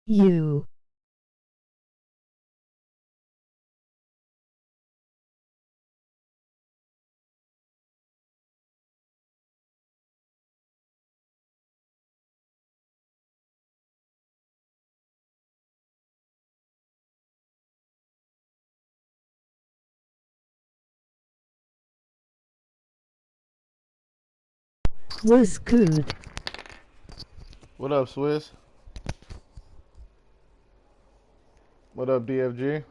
You. Was good. What up, Swiss? What up, DFG?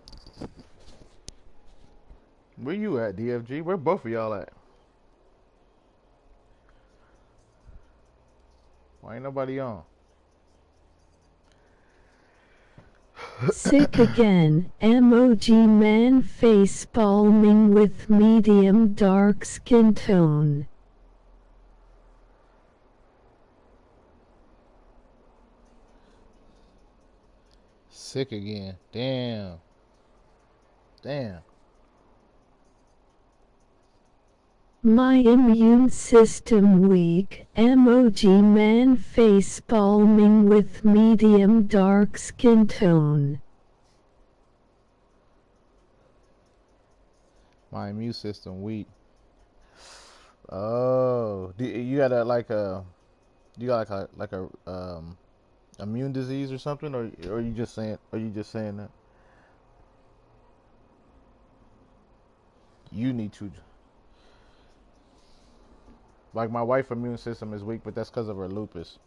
Where you at, DFG? Where both of y'all at? Why ain't nobody on? Sick again. M.O.G. man face palming with medium dark skin tone. Sick again. Damn. Damn. My immune system weak. M.O.G. man face palming with medium dark skin tone. My immune system weak. Oh, you got you got like a immune disease or something, or are you just saying that you need to? Like my wife's immune system is weak, but that's because of her lupus.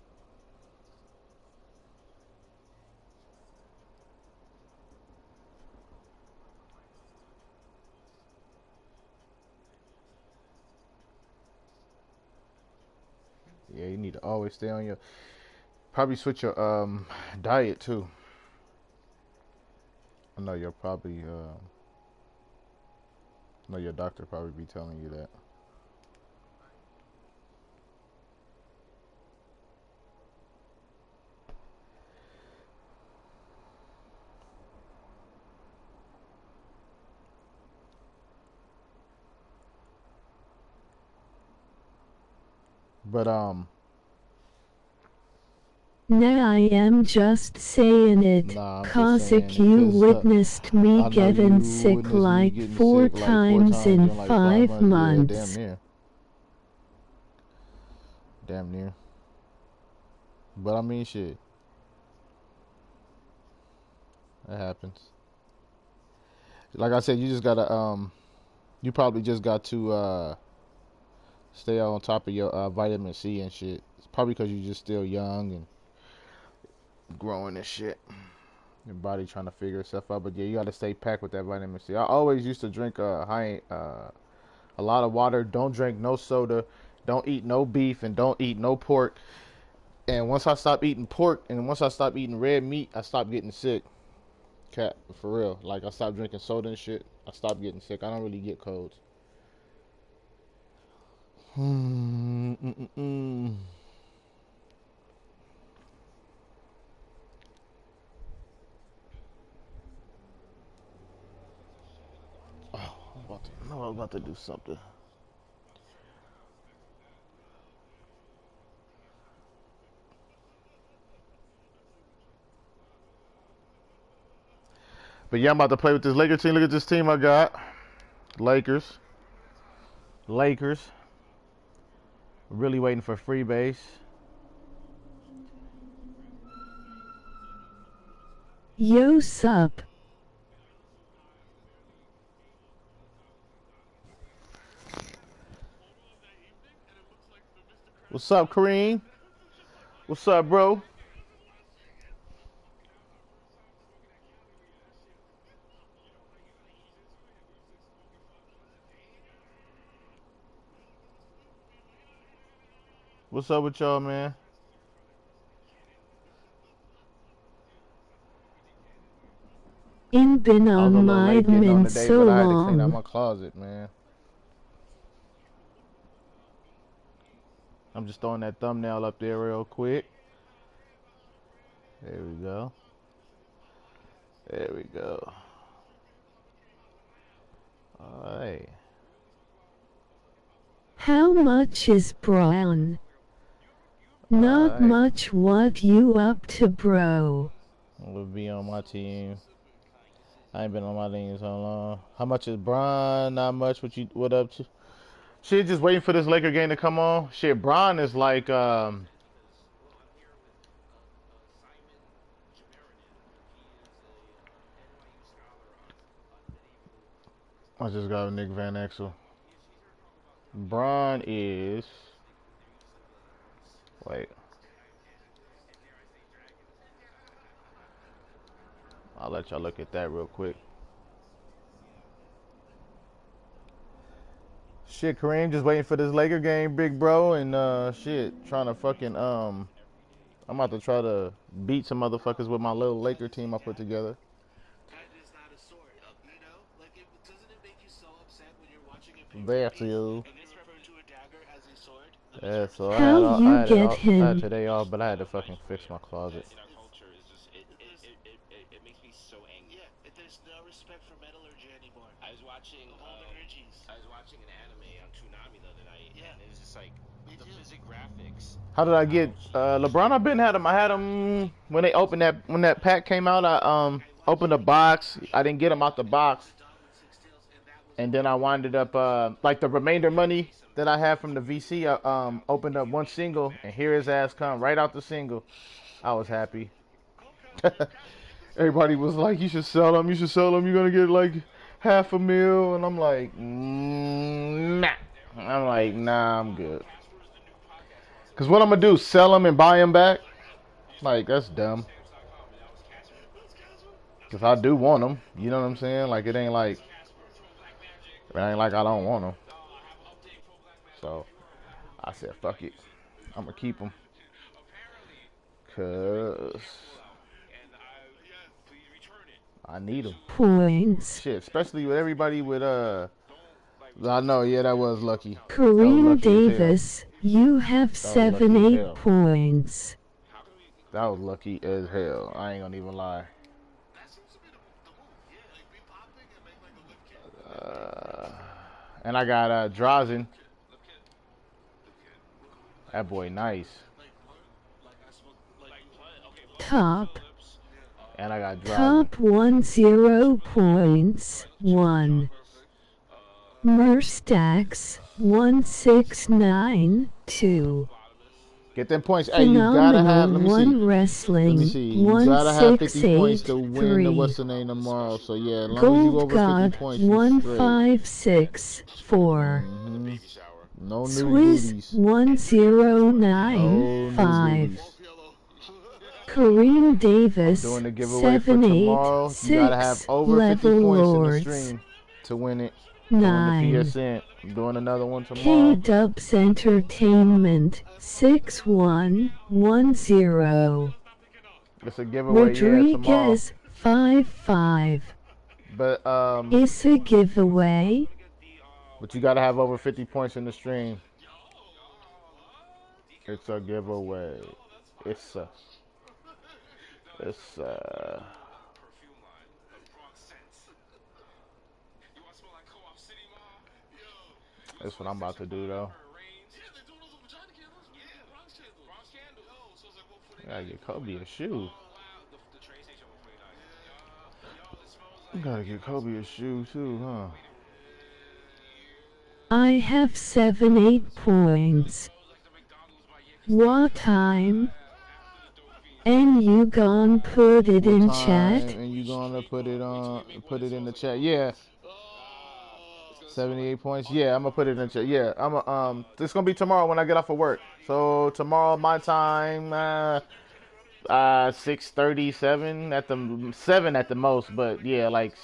Yeah, you need to always stay on your. Probably switch your diet too. I know you'll probably I know your doctor probably be telling you that. But Nah, I am just saying it, nah, I'm just cause saying it you because witnessed me I know getting you sick witnessed me like getting 4 sick like four times times in in like 5 5 months. Yeah, damn months. near, damn near. But I mean, shit, that happens. Like I said, you just gotta you probably just got to stay on top of your vitamin C and shit. It's probably because you're just still young and growing and shit. Your body trying to figure itself out. But yeah, you gotta stay packed with that vitamin C. I always used to drink a lot of water. Don't drink no soda. Don't eat no beef and don't eat no pork. And once I stopped eating pork and once I stopped eating red meat, I stopped getting sick. Cat, for real. Like I stopped drinking soda and shit. I stopped getting sick. I don't really get colds. Oh, I was about to do something. But yeah, I'm about to play with this Lakers team. Look at this team I got. Lakers. Lakers. Really waiting for free base. Yo sup. What's up, Kareem? What's up, bro? What's up with y'all, man? Ain't been I was a on little my late getting on admin today, so but I had to clean out long. my closet, man. I'm just throwing that thumbnail up there real quick. There we go. There we go. Alright. How much is Brown? Not Alright. much. What you up to, bro? would be on my team. I ain't been on my team so long. How much is Bron? Not much. What up to? Shit, just waiting for this Laker game to come on. Shit, Bron is like I just got a Nick Van Exel. Bron is wait. I'll let y'all look at that real quick. Shit, Kareem, just waiting for this Laker game, big bro, and shit, trying to fucking I'm about to try to beat some motherfuckers with my little Laker team I put together. That's you. Yeah, so How you get I had him? today off, but I had to fucking fix my closet. How did I get LeBron? I had him when they opened when that pack came out. I opened the box. I didn't get him out the box, and then I winded up like the remainder money that I had from the VC. I opened up one single, and here his ass come right out the single. I was happy. Everybody was like, "You should sell him. You should sell him. You're gonna get like $500,000," and I'm like, "Nah." I'm like, "Nah, I'm good." Cause what I'm gonna do? Sell him and buy him back? Like that's dumb. Cause I do want him. You know what I'm saying? Like it ain't like I don't want him. So I said, "Fuck it. I'm gonna keep him." Cause I need him. Points. Shit, especially with everybody with I know, yeah, that was lucky. That was Kareem lucky as hell. Davis, you have That was lucky as 8 hell. points. That was lucky as hell. I ain't gonna even lie. Uh, and I got Drazen. That boy nice. Top. And I got Drazen. Top 10 points. 1. Merstax 1692. Get them points. Hey, you gotta Phenomenal have. Let me see. 1 Wrestling You gotta have 50 points to win the 1683. what's the name tomorrow. So yeah, as long as you Gold over 50 God points, you straight. 1564. No new Swiss goodies. 1095. Kareem Davis Doing the giveaway for tomorrow. You gotta have 786 over 50 Level points in the Lords stream to win it. To win the 9. PSN. I'm doing another one K tomorrow. Dubs Entertainment 6110. It's a giveaway, yeah, tomorrow. Rodriguez 55. But It's a giveaway. But you gotta have over 50 points in the stream. It's a giveaway. It's a. It's That's what I'm about to do though. I gotta get Kobe a shoe. I gotta get Kobe a shoe too, huh? I have 8 points. What time? And you gon' put it What in time? chat? And you gonna put it in the chat? Yeah. 78 points. Yeah, I'm gonna put it in the chat. Yeah, This gonna be tomorrow when I get off of work. So tomorrow my time, 6:37 at the 7 at the most, but yeah, like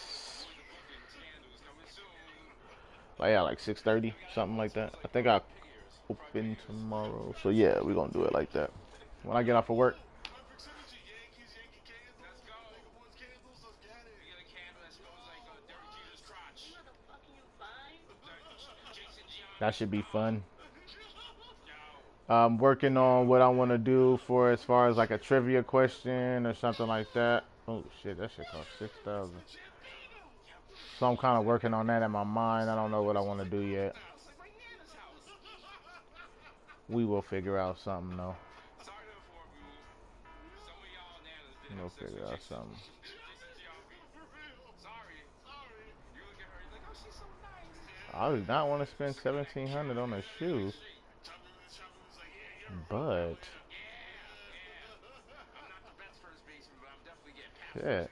6:30, something like that. I think I open tomorrow. So yeah, we're gonna do it like that. When I get off of work. That should be fun. I'm working on what I want to do for as far as like a trivia question or something like that. Oh shit, that shit cost 6,000. So I'm kind of working on that in my mind. I don't know what I want to do yet. We will figure out something though. We'll figure out something. I do not want to spend 1,700 on a shoe, but shit.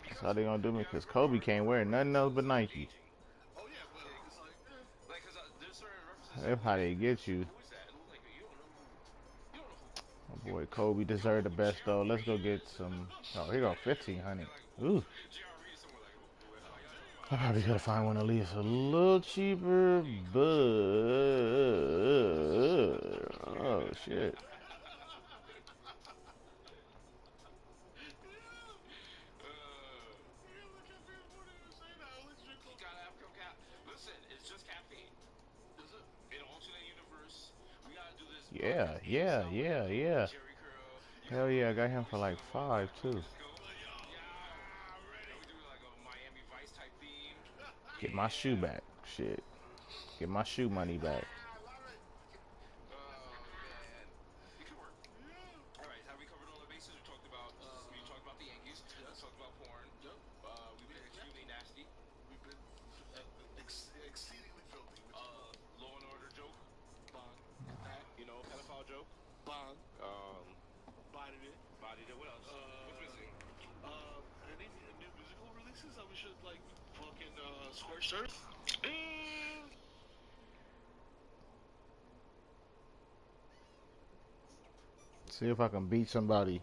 That's how they gonna do me because Kobe can't wear nothing else but Nike. That's how they get you. Oh boy, Kobe deserved the best though. Let's go get some. Oh, here go 1,500. Ooh. I probably gotta find one at least a little cheaper, but oh shit. Yeah, yeah, yeah, yeah. Hell yeah, I got him for like 5 too. Get my shoe back. Shit. Get my shoe money back. See if I can beat somebody.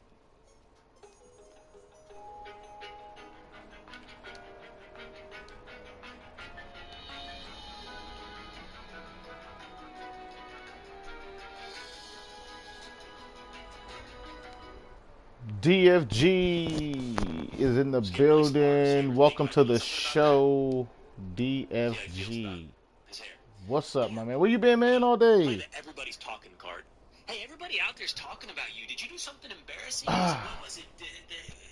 DFG is in the building. Welcome to the show, DFG. What's up, my man? Where you been, man, all day? Everybody's talking, Card. Hey, everybody out there's talking about you. Did you do something embarrassing? What was it?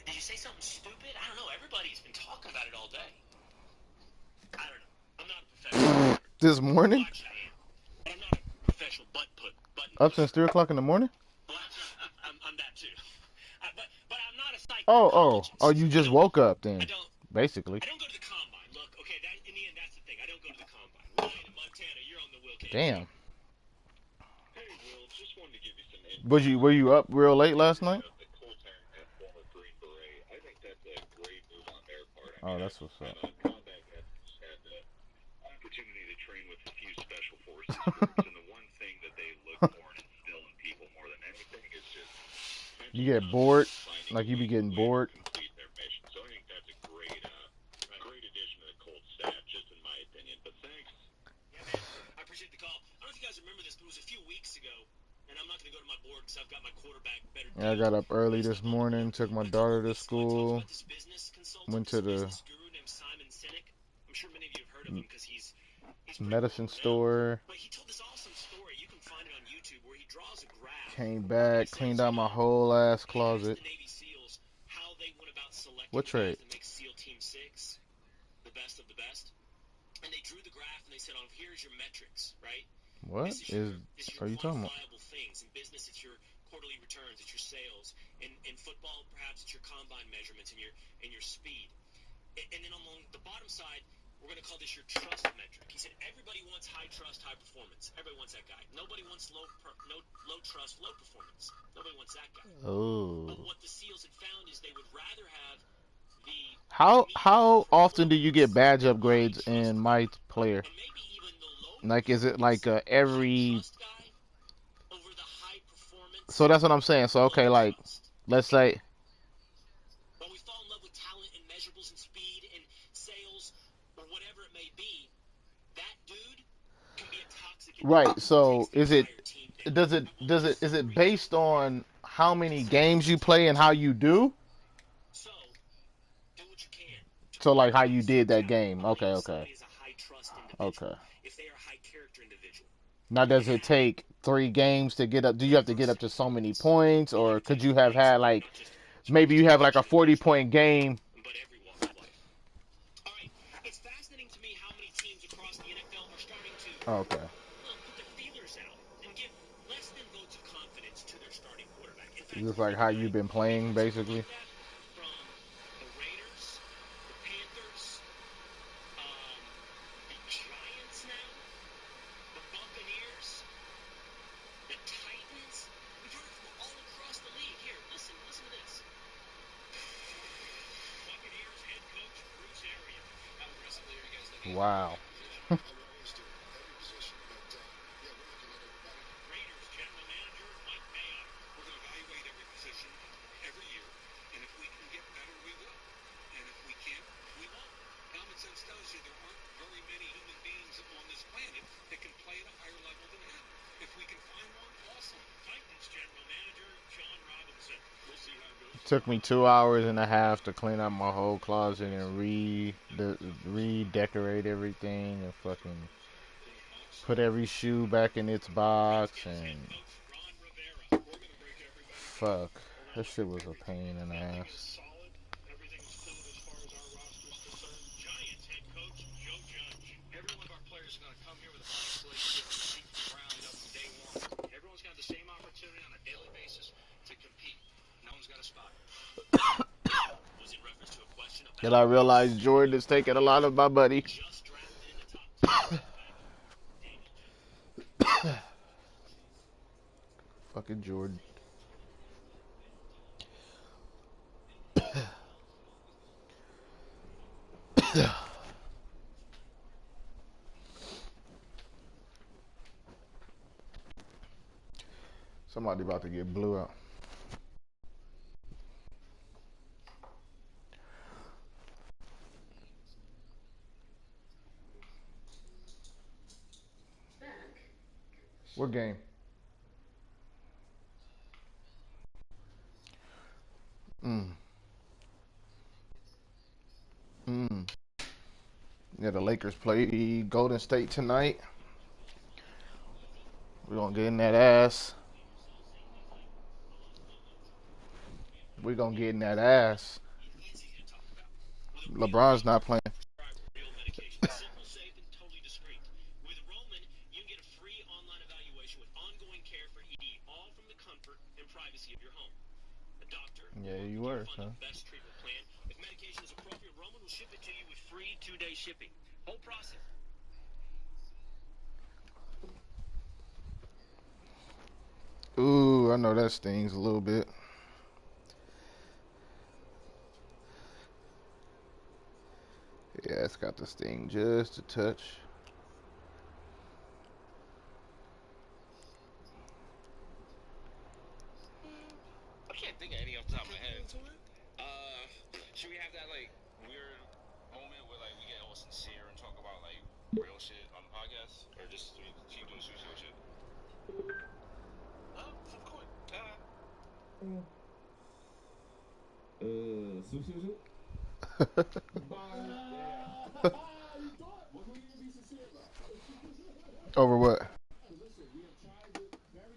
Did you say something stupid? I don't know. Everybody's been talking about it all day. I don't know. I'm not a professional. This morning? Watch, I am. But I'm not a professional button Up since 3 o'clock in the morning? Well, I'm that too. But I'm not a Oh, you just woke up then, basically. I don't go to the combine. Look, okay, in the end, that's the thing. I don't go to the combine. Ryan in Montana, you're on the Will Cage. Damn. Hey, Will, just wanted to give you some info. Were you up real late last night? Oh, that's what's up. Combat vets had the opportunity to train with a few special forces groups, and the one thing that they look for and instill in people more than anything is just You get bored? Like you be getting bored? complete their mission. So I think that's a great addition to the Colt staff, just in my opinion. But thanks. Yeah, man, I appreciate the call. I don't know if you guys remember this, but it was a few weeks ago, and I'm not going to go to my board because I've got my quarterback better. Yeah, I got up early this morning, took my daughter to school, went to the medicine store, came back, cleaned out my whole ass closet. What trade? The best of the best. And they drew the graph and they said, here's your metrics, right? What are you talking about? Things. In business, it's your quarterly returns, it's your sales. In football, perhaps it's your combine measurements and your speed. And then along the bottom side, we're going to call this your trust metric. He said everybody wants high trust, high performance. Everybody wants that guy. Nobody wants low trust, low performance. Nobody wants that guy. Oh. But what the SEALs had found is they would rather have the How often do you get badge upgrades in my player? Like, is it like every? So that's what I'm saying. So okay, like, let's say. But we fall in love with talent and measurables and speed and sales or whatever it may be. That dude can be a toxic. Right. So is it based on how many games you play and how you do? So do what you can. So like how you did that game. Okay. If they are a high character individual. Now, does it take 3 games to get up? Do you have to get up to so many points, or could you have had like, maybe you have like a 40-point game? But every walk of life. All right, it's fascinating to me how Okay. put their feelers out and give less than votes of confidence to their starting quarterback. In fact, Just like how you've been playing, basically. like that from the Raiders, the Panthers, the Giants now, the Buccaneers, the Titans. We've heard it from all across the league. Here, listen to this. Buccaneers head coach Bruce Arians. How aggressively are you guys looking at Wow. that position? We always do every position, but yeah, we're looking at everybody. Raiders general manager M.T.A.G. We're going to evaluate every position every year, and if we can get better, we will. And if we can't, we won't. Common sense tells you there aren't very many human beings on this planet that can play at a higher level than him. If we can find one, awesome. Titans general manager John Robinson. We'll see how it goes. Took me 2 hours and a half to clean out my whole closet and redecorate everything and fucking put every shoe back in its box and fuck. That shit was a pain in the ass. Everything's clean as far as our roster is concerned. Giants head coach Joe Judge. Every one of our players are going to come here with a blank slate to be able to compete from the ground up from day one. Everyone's got the same opportunity on a daily basis to compete. No one's got a spot. Was in reference to a question about Till I realized Jordan is taking a lot of my money. just drafted in the top 10 Daniel Jones. Fucking Jordan. Somebody about to get blew out. What game? Yeah, the Lakers play Golden State tonight. We're gonna get in that ass. We're gonna get in that ass. LeBron's not playing. Real medication. Simple, safe, and totally discreet. With Roman, you can get a free online evaluation with ongoing care for ED, all from the comfort and privacy of your home. A doctor Yeah, you will were, find son. the best treatment plan. If medication is appropriate, Roman will ship it to you with free 2-day shipping. Whole process. Ooh, I know that stings a little bit. Yeah, it's got the sting just a touch. I can't think of any off the top of my head. Should we have that like weird moment where like we get all sincere and talk about like real shit on the podcast, or just we keep doing sushi shit? Flip a coin. Sushi shit. What can we even be sincere about? Over what? Listen, we have tried with very.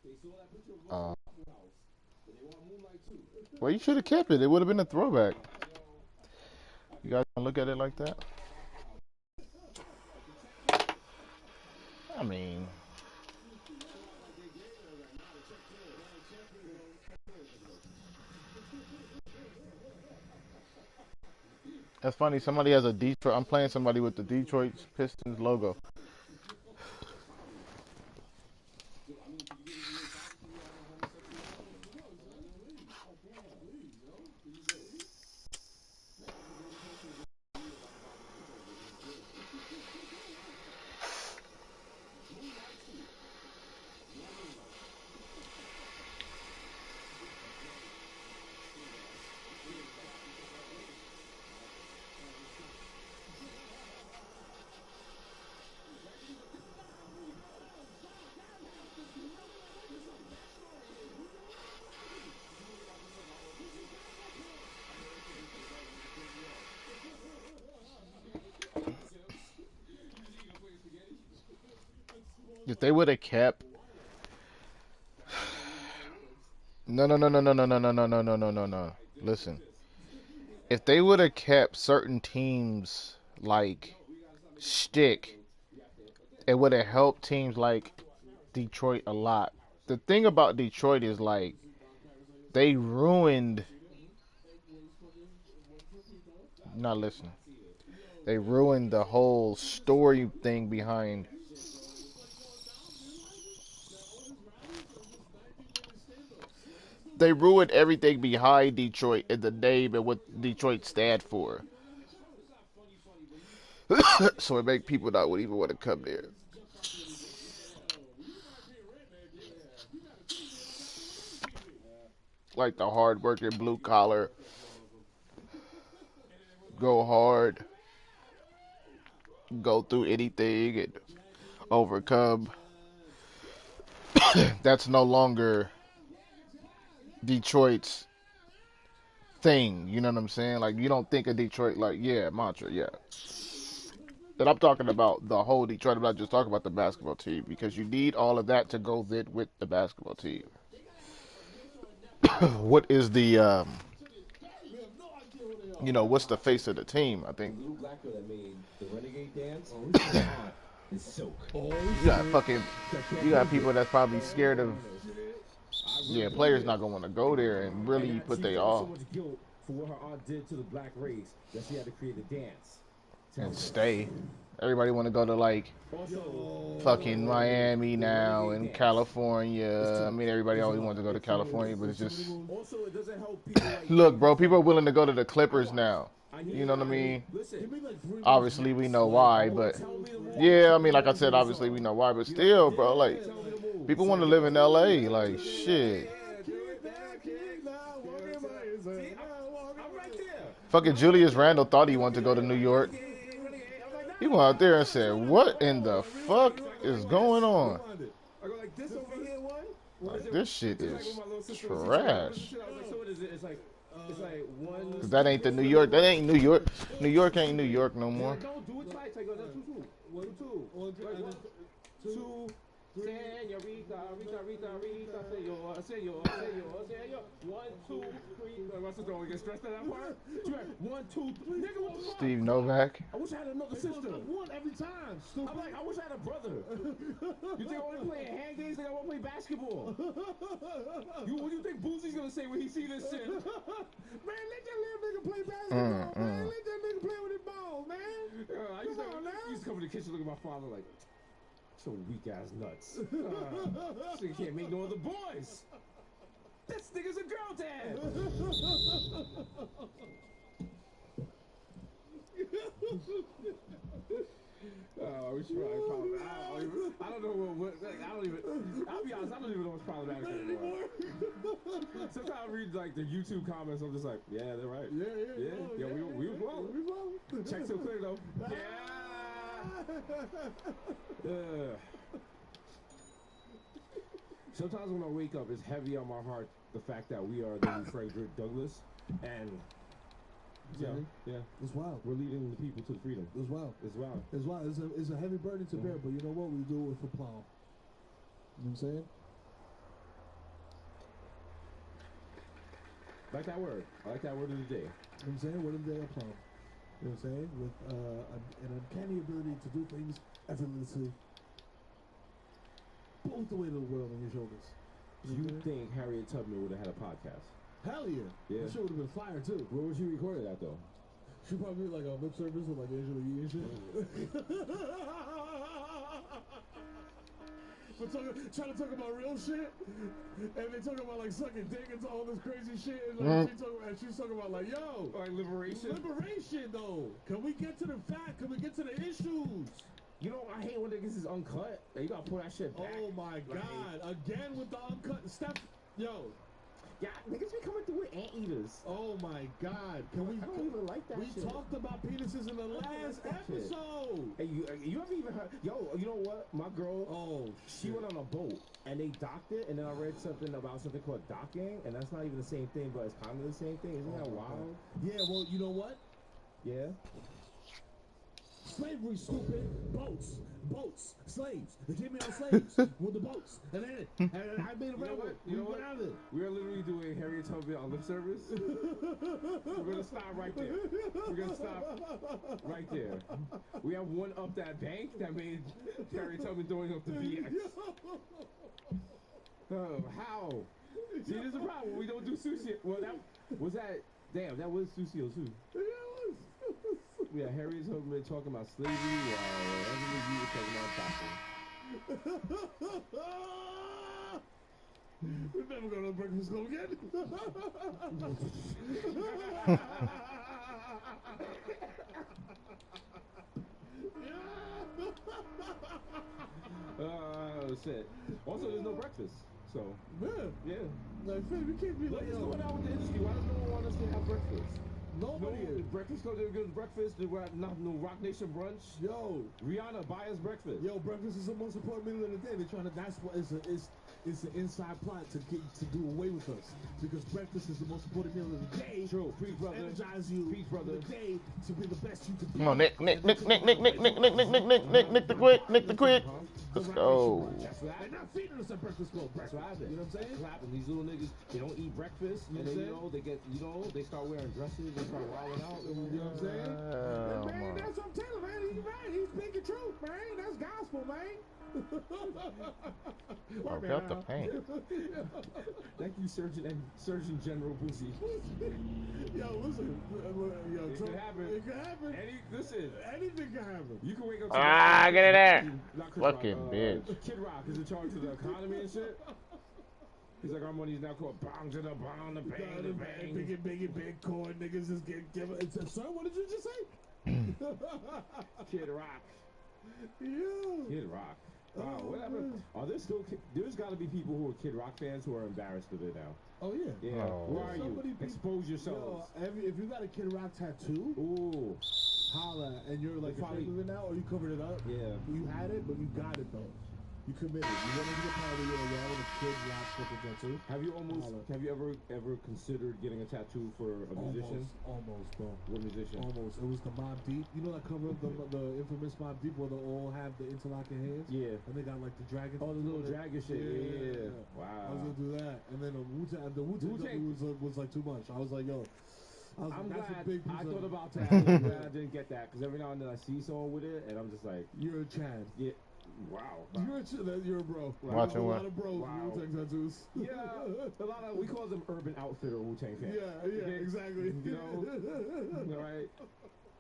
They saw that picture of Waffle House, but they want Moonlight too. Well, you should have kept it. It would have been a throwback. You guys gonna look at it like that? I mean, that's funny. Somebody has a Detroit. I'm playing somebody with the Detroit Pistons logo. If they would have kept, no. Listen, if they would have kept certain teams like shtick it would have helped teams like Detroit a lot. The thing about Detroit is like they ruined. Not listening. They ruined the whole story thing behind. They ruined everything behind Detroit and the name and what Detroit stand for. So it make people not even want to come there. Like the hard working blue collar, go hard, go through anything and overcome. That's no longer Detroit's thing. You know what I'm saying? Like you don't think of Detroit like, yeah, mantra, yeah. And I'm talking about the whole Detroit. I'm not just talking about the basketball team because you need all of that to go then with the basketball team. What is the what's the face of the team? I think Blue blacker that made the renegade dance. Is silk. You got people that's probably scared of players not gonna want to go there and really put they all so much guilt for what her aunt did to the black race that she had to create a dance and stay. Everybody want to go to like fucking Miami now and California. I mean, everybody always wants to go to California, but it's just also it doesn't help people like look, bro. People are willing to go to the Clippers now. You know what I mean? Obviously, we know why, but yeah, I mean, like I said, obviously we know why, but still, bro, like people want to live in LA, like shit. Fucking Julius Randle thought he wanted to go to New York. He went out there and said, "What in the fuck is going on? Like, this shit is trash." Cause that ain't the New York. That ain't New York. New York ain't New York no more. Señorita, Rita, senor, senor. 1, 2, 3. My sister always get stressed at that part. 1, 2, 3. Nigga, what the fuck? Steve Novak. I wish I had another sister. I won every time. Stupid. I'm like, I wish I had a brother. You think I want to play hand games? Think I want to play basketball? What do you think Boosie's gonna say when he see this shit? Man, let that little nigga play basketball, man. Let that nigga play with his ball, man. I used to come to the kitchen, look at my father like, so weak ass nuts. She can't make no other boys. This nigga's a girl dad. We should probably I don't know what I'll be honest, I don't even know what's problematic anymore. Sometimes I read like the YouTube comments, I'm just like, yeah, they're right. Yeah, we was wrong. Check so clear though. Sometimes when I wake up, it's heavy on my heart the fact that we are the new Frederick Douglass, and yeah, it's wild. We're leading the people to freedom. It's wild. It's wild. It's wild. It's a heavy burden to bear, but you know what? We do it for plow. You know what I'm saying? Like that word. I like that word of the day. You know what I'm saying? Word of the day, I plow. You know what I'm saying? With an uncanny ability to do things effortlessly. Both the weight of the world on your shoulders. You think Harriet Tubman would have had a podcast? Hell yeah. That shit would have been fire too. Where was she recorded at though? She probably like a lip service with like Angela Yee and shit. But trying to talk about real shit, and they talking about like sucking dick and all this crazy shit, and like she's talking about like, yo, like liberation though. Can we get to the fact? Can we get to the issues? You know, I hate when niggas is uncut. You gotta pull that shit back. Oh my god! Again with the uncut stuff, yo. Yeah, niggas be coming through with anteaters. Oh my god! Can we? I don't even like that. We talked about penises in the last episode. Hey, you ever even heard? Yo, you know what? My girl. She went on a boat and they docked it, and then I read something about something called docking, and that's not even the same thing, but it's kind of the same thing. Isn't that wild? Yeah. Well, you know what? Yeah. Slavery, stupid. Boats, slaves. They keep me on slaves with the boats. And then I made a railroad. You know what? Out of it. We are literally doing Harriet Tubman on lip service. We're gonna stop right there. We're gonna stop right there. We have one up that bank that made Harriet Tubman throwing up the BX. Oh, how? See, this is the problem. We don't do sushi. Well, that was that. Damn, that was Susio too. We had Harriet Tubman talking about slavery while everyone you were talking about boxing. We're never going to breakfast club again. Shit. Also, there's no breakfast. So, yeah. Like, we can't be What like, is going on with the industry? Why does no one want us to have breakfast? Nobody No, breakfast club, they're good breakfast. They were not no Rock Nation brunch. Yo, Rihanna, buy us breakfast. Yo, breakfast is the most important meal of the day. They're trying to. That's what it's an inside plot to do away with us because breakfast is the most important meal of the day. True, preach brother. Energize you, preach brother. The day to be the best you can be. Come on, Nick the quick. Let's go. They're not feeding us at breakfast club. That's what happened. You know what I'm saying? Clapping. These little niggas, they don't eat breakfast, and then they get, they start wearing dresses, they start wilding out. You know what I'm saying? Man, that's what I'm telling, man. He's right. He's speaking truth, man. That's gospel, man. Oh, felt the pain. Thank you, Surgeon General Boosie. Yo, listen. Yo, It could happen. It could happen. Listen. Anything can happen. You can wake up. Get in there. Not Fucking Rock, bitch. Kid Rock is in charge of the economy and shit. He's like, our money is now called bang to the bang, the bang, the bang. Big Bitcoin niggas is getting. Sir, what did you just say? Kid Rock. Yeah. Kid Rock. Wow, whatever. Are there still? There's got to be people who are Kid Rock fans who are embarrassed of it now. Oh yeah. Oh. Where are you? Expose yourselves. Yo, if you got a Kid Rock tattoo, Ooh. holla, and you're like ashamed of it now, or you covered it up. Yeah. You had it, but you got it though. You committed. You went into the party. You're like, yo, I want a Kid Rock fucking tattoo. Have you ever considered getting a tattoo for a musician? Almost, bro. What musician? Almost. It was the Mob Deep. You know that cover of the infamous Mob Deep where they all have the interlocking hands? Yeah. And they got like the dragon. Oh, the little dragon shit. Yeah. Wow. I was gonna do that, and then the Wu-Tang was like too much. I was like, yo. I'm glad I thought about that. I'm glad I didn't get that because every now and then I see someone with it, and I'm just like, you're a Chad. Yeah. Wow. You're a bro. Watching a what? lot of bros with Wu-Tang tattoos. Yeah. A lot of we call them Urban Outfitter Wu-Tang fans. Yeah, exactly. You know, all right.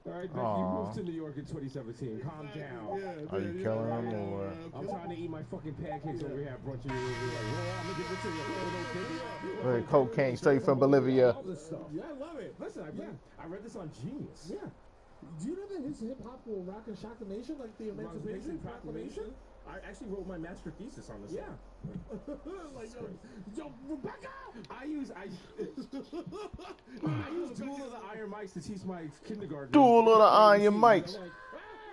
All right, Becky, you moved to New York in 2017. Calm down. Are you killing him or what? I'm trying to eat my fucking pancakes over here at brunch. And you're like, well, I'm gonna give it to you. Right, cocaine straight from Bolivia. All this stuff. Yeah, I love it. Listen, I read this on Genius. Yeah. Do you know that his hip hop will rock and shock the nation like the Emancipation Proclamation? I actually wrote my master thesis on this. Yeah. Like, yo, Rebecca! I use Duel of the Iron Mics to teach my kindergarten. Duel of the Iron Mics. Like,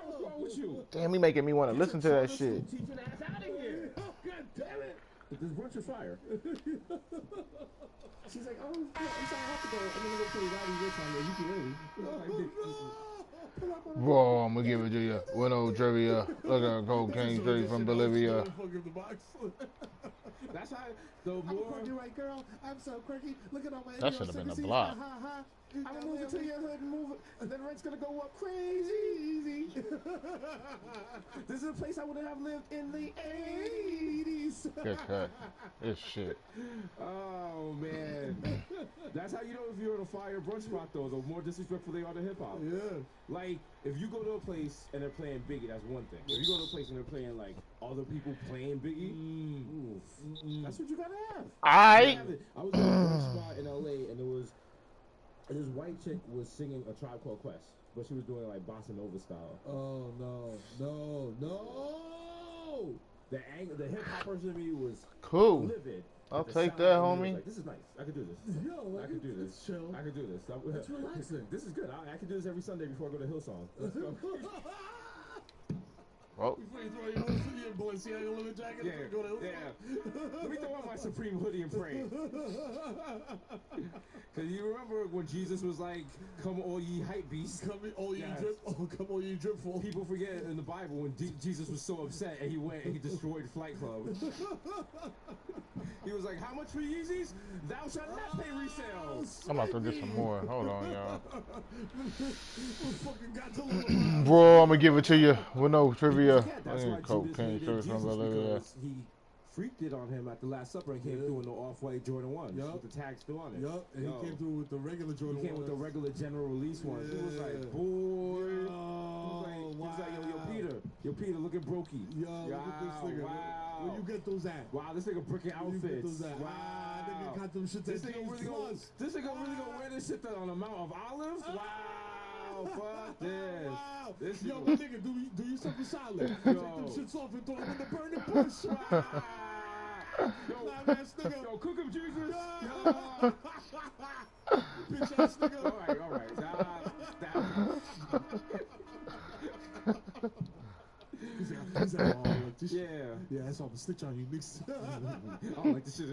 what's wrong with you? Damn, he making me want to listen to that shit. Teaching ass out of here. Oh, God damn it! This brunch is fire. She's like, oh, yeah, I'm sorry, I have to go. I'm gonna go play Roddy Rich on the ukulele. Whoa, I'm gonna give it to you. With no trivia. Look at cocaine straight from Bolivia. That's how the more. I'm a quirky white girl. I'm so quirky. Look at all my. That should have been a block. I'm gonna move it to your hood and move it, and then rent's gonna go up crazy. This is a place I wouldn't have lived in the 80s. Good cut. It's shit. Oh man, that's how you know if you're in a fire brunch spot though. The more disrespectful they are to hip hop. Yeah. Like if you go to a place and they're playing Biggie, that's one thing. If you go to a place and they're playing like other people playing Biggie, that's what you gotta have. I was in a brunch spot in LA and this white chick was singing A Tribe Called Quest, but she was doing like bossa nova style. Oh no! The hip hop person in me was cool. livid. I'll take that, homie. Like, this is nice. I could do this. Yo, I could do this. Chill. I could do this. It's relaxing. This is good. I could do this every Sunday before I go to Hillsong. Let's go. Well, Before you throw your Balenciaga leather jacket, go to Let me throw on my Supreme hoodie and pray. Cause you remember when Jesus was like, "Come all ye hype beasts." Come all ye Yes. drip. Oh, come all ye dripful. People forget in the Bible when Jesus was so upset and he went and he destroyed Flight Club. He was like, "How much for Yeezys? Thou shalt not pay resale." I'm about to get some more. Hold on, y'all. Fucking Godzilla. Bro, I'm gonna give it to you with no trivia. That's why Judas Cocaine hated shirts Jesus, from because he freaked it on him at the Last Supper and came through in the off-white Jordan 1s Yup. with the tag still on it. Yup, and he came through with the regular Jordan. He came with the regular general release ones. He was like, boy. He was like, yo, Peter, looking brokey. Yo, look at this nigga. Wow. Where you get those at? Wow, this nigga bricking Where you get outfits. those at? Wow. Nigga got them shit This that nigga really gonna wear this shit on the Mount of Olives? Wow, fuck this. Wow. This Yo, shit nigga, do you something solid. Yo. Take them shits off and throw them in the burning bush. Wow. Nah, ass nigga. Yo, cook him, Jesus. Bitch ass nigga. All right. He's like, oh, like this shit. Yeah. Yeah, that's all the stitch on you, niggas. I don't like this shit.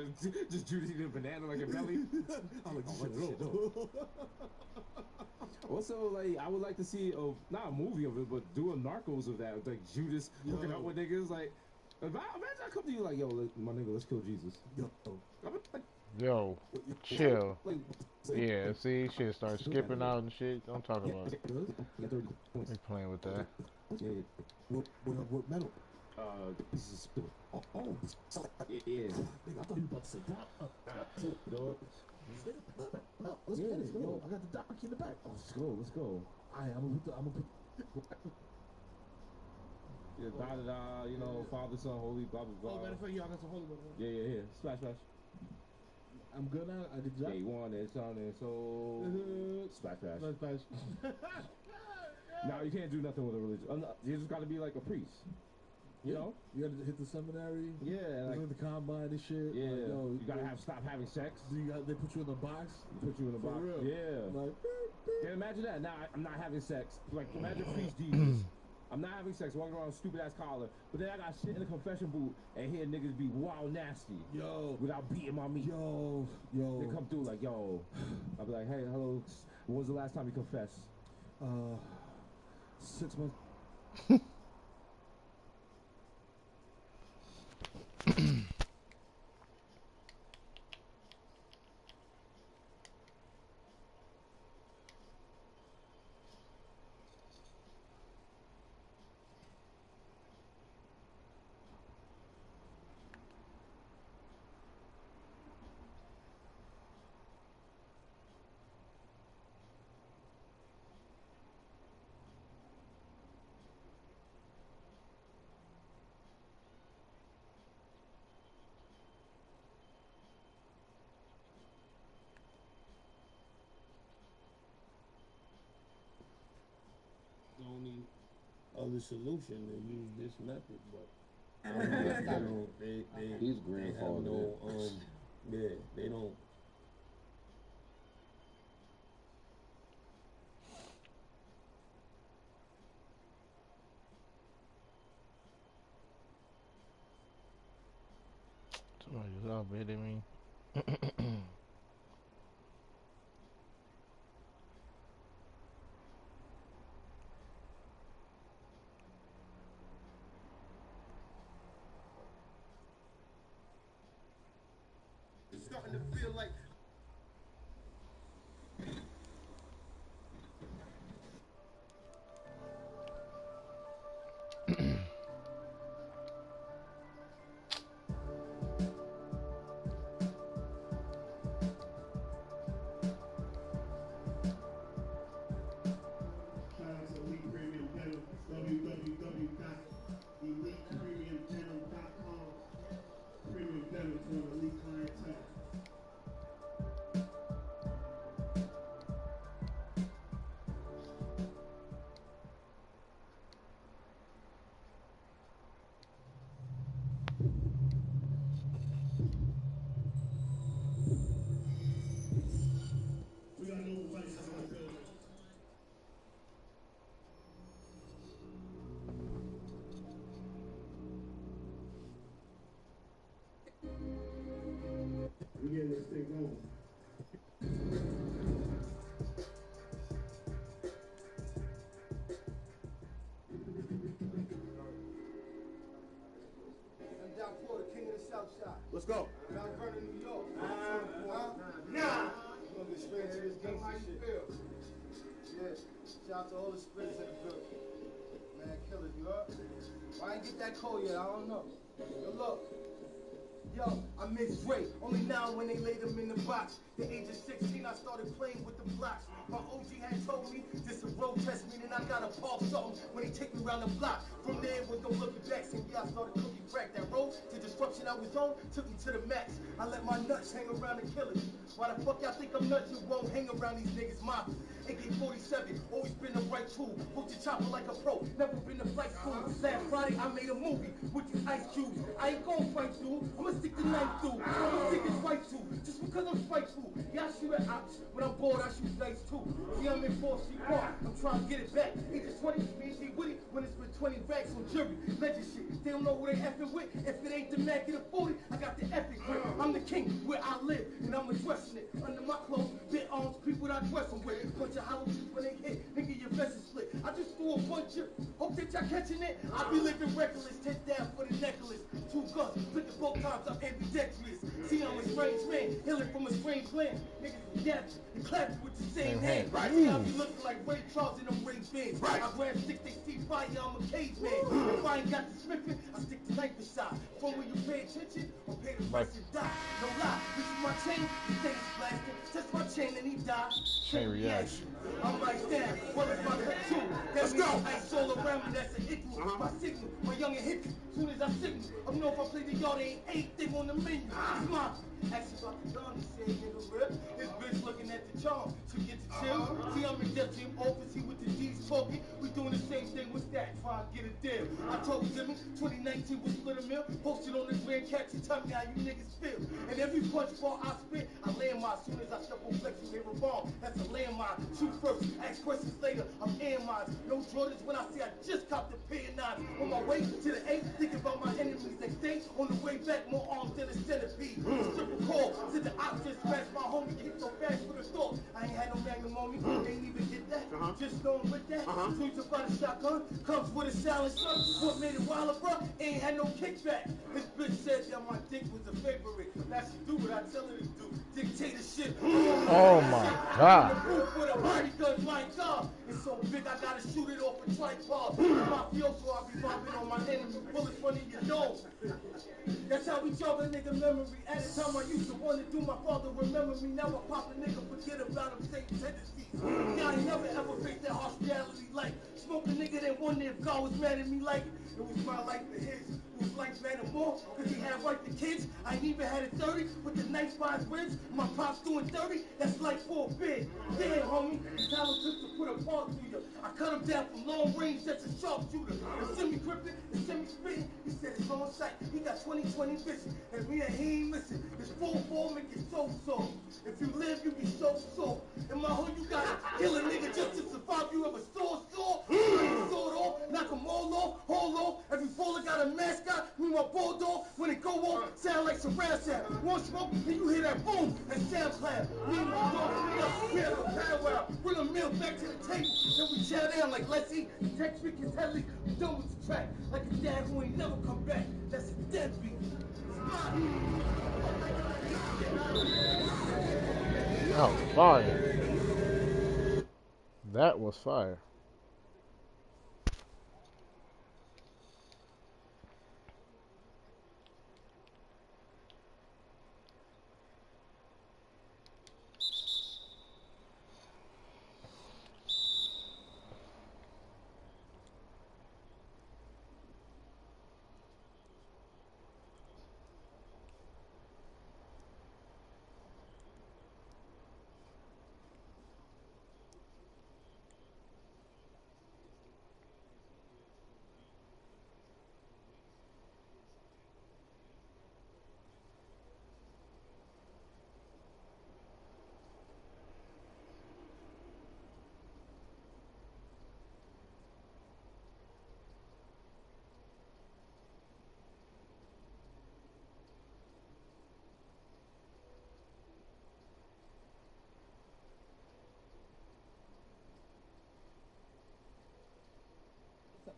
Just Judas eating a banana like a belly. I like this shit at all. Also, like, I would like to see not a movie of it, but do a Narcos of that, like Judas hooking up with niggas. Like, imagine I come to you like, yo, my nigga, let's kill Jesus. Yo, chill. Yeah, see, shit start skipping out and shit. Don't talk about it. They playing with that. What metal? This is Oh, yeah. nigga, I thought you were about to say that. Let's get it. Yo, I got the doc in the back. Oh, let's go. I'm gonna put. Yeah, da, Father, Son, Holy, blah, blah, blah. Oh, matter of fact, y'all got some holy water. Yeah. Splash. I'm good now. I did that. Day one, and Son, and Soul. Splash. Now you can't do nothing with a religion. You just got to be like a priest. You know? You gotta hit the seminary. Yeah, like the combine and shit. Yeah, like, yo, you gotta stop having sex. They put you in a box. Put you in a box. Real. Yeah. Like, yeah, imagine that. Now I'm not having sex. Like, imagine priest Jesus. I'm not having sex, walking around with stupid ass collar, but then I got shit in the confession booth and hear niggas be wild nasty. Yo. Without beating my meat. Yo. They come through like, yo. I'll be like, hey, hello. When was the last time you confessed? 6 months. The only other solution to use this method, but He's they have grandfathered no they don't. Somebody's out bidding me. It's starting to feel like www.elitepremiumdental.com. Premium dental for an elite clientele. go. Mount Vernon, New York. Nah. You gonna get straight into this gangster shit. Yeah. Shout out to all the spirits in the building. Man, killers, you heard? Why I ain't get that call yet? I don't know. Yo, look. Yo, I miss Dre. Only now when they laid him in the box. The age of 16, I started playing with the blocks. My OG had told me this a road test, meaning I gotta park something when he take me around the block. From there, it was no looking back. So yeah, I started cooking crack. That road to destruction I was on took me to the max. I let my nuts hang around the killers. Why the fuck y'all think I'm nuts? You won't hang around these niggas mafia. AK-47, always been the right tool. Hold your chopper like a pro, never been to flight school. Last Friday I made a movie with these ice cubes. I ain't gon' fight through, I'ma stick the knife through. I'ma stick his wife too, just because I'm spiteful. Y'all shoot at ops, when I'm bored I shoot dice too. See, I'm in 4C Park, I'm trying to get it back. Age of 20, me and D Woody, when it's been 20 racks on jury. Legend shit, they don't know who they effing with. If it ain't the Mac of the 40, I got the epic grip. I'm the king where I live, and I'm addressing it. Under my clothes, bit arms, people that I dress them with. Bunch of hollow tips when they hit, nigga, your vest is split. I just threw a bunch of, hope that y'all catching it. I be living reckless, 10 down for the necklace. 2 guns, flicking both times, I'm ambidextrous. See, I'm a strange man, healing from a strange land. Niggas be yapping and clapping with the same hand. Right. See, I be looking like Ray Charles in them Ray Bans. Right. I grab sticks, they see fire, I'm a caveman. If I ain't got the smithing, I stick the knife beside. From where you pay attention or pay the price and die. No lie, this is my chain, he stays blasting. Just my chain and he died. Chain reaction. I'm like, damn, what is my tattoo? Let's go. Ice all around me, that's an igloo. My signal, my youngin' hit me. Soon as I signal, I know if I play the yard, they ain't anything on the menu. It's my ask about the gun, he said, nigga, rip. His bitch looking at the charm to get the chill. See, I'm in Def Jam office, he with the D's talking. We doing the same thing with that, trying to get a deal. I told Jimmy, 2019 was split a mill. Posted on the Grand Capture, tell me how you niggas feel. And every punch ball I spit, I land my. As soon as I step on flex, you hear a bomb. That's a landmine. Shoot first, ask questions later. I'm air mines. No Jordans when I say I just copped the P&9. On my way to the 8, thinking about my enemies next day. On the way back, more arms than a centipede. Triple call, to the ops just smashed my homie. Kicked so fast with a thought. I ain't had no magnum on me. Ain't even get that. Just going with that. Swings about a shotgun. Comes with a silencer. What made it wilder, bro? Ain't had no kickback. His bitch said that my dick was a favorite. Now she do what I tell her to do. Dictatorship. Oh my God. With a party gun, my God. It's so big I gotta shoot it off a tripod. Mafioso, I be mobbing on my enemy. Bullets running your nose. That's how we jog a nigga memory. At the time I used to want to do my father remember me. Now I pop a nigga, forget about him, same tendencies. Yeah, I ain't never ever faced that harsh reality like smoke a nigga that wonder if God was mad at me like it was my life to his. Whose life mattered more, cause he had right to kids. I ain't even had a 30 with the knife by his ribs. My pops doing 30, that's life for a bid. Damn, homie, talent took to put a part through you. I cut him down from long range, that's a sharpshooter. The semi-gripping, the semi-spitting, he said it's on sight. He got 20/20 vision, and me and he ain't missing. This 4-4 make you so sore. If you live, you be so sore. In my hood, you gotta kill a nigga just to survive. You ever saw sword off, knock them all off, hold off. Every baller got a mascot. Me, my bulldog, when it go off, sound like surround sound. One smoke, then you hear that boom, that sound clap. Me and my dog, we have a powwow. Bring a meal back to the table, then we chow down like let's eat. The text speak is heavy, we done with the track. Like a dad who ain't never come back. That's a deadbeat. That was fire. That was fire.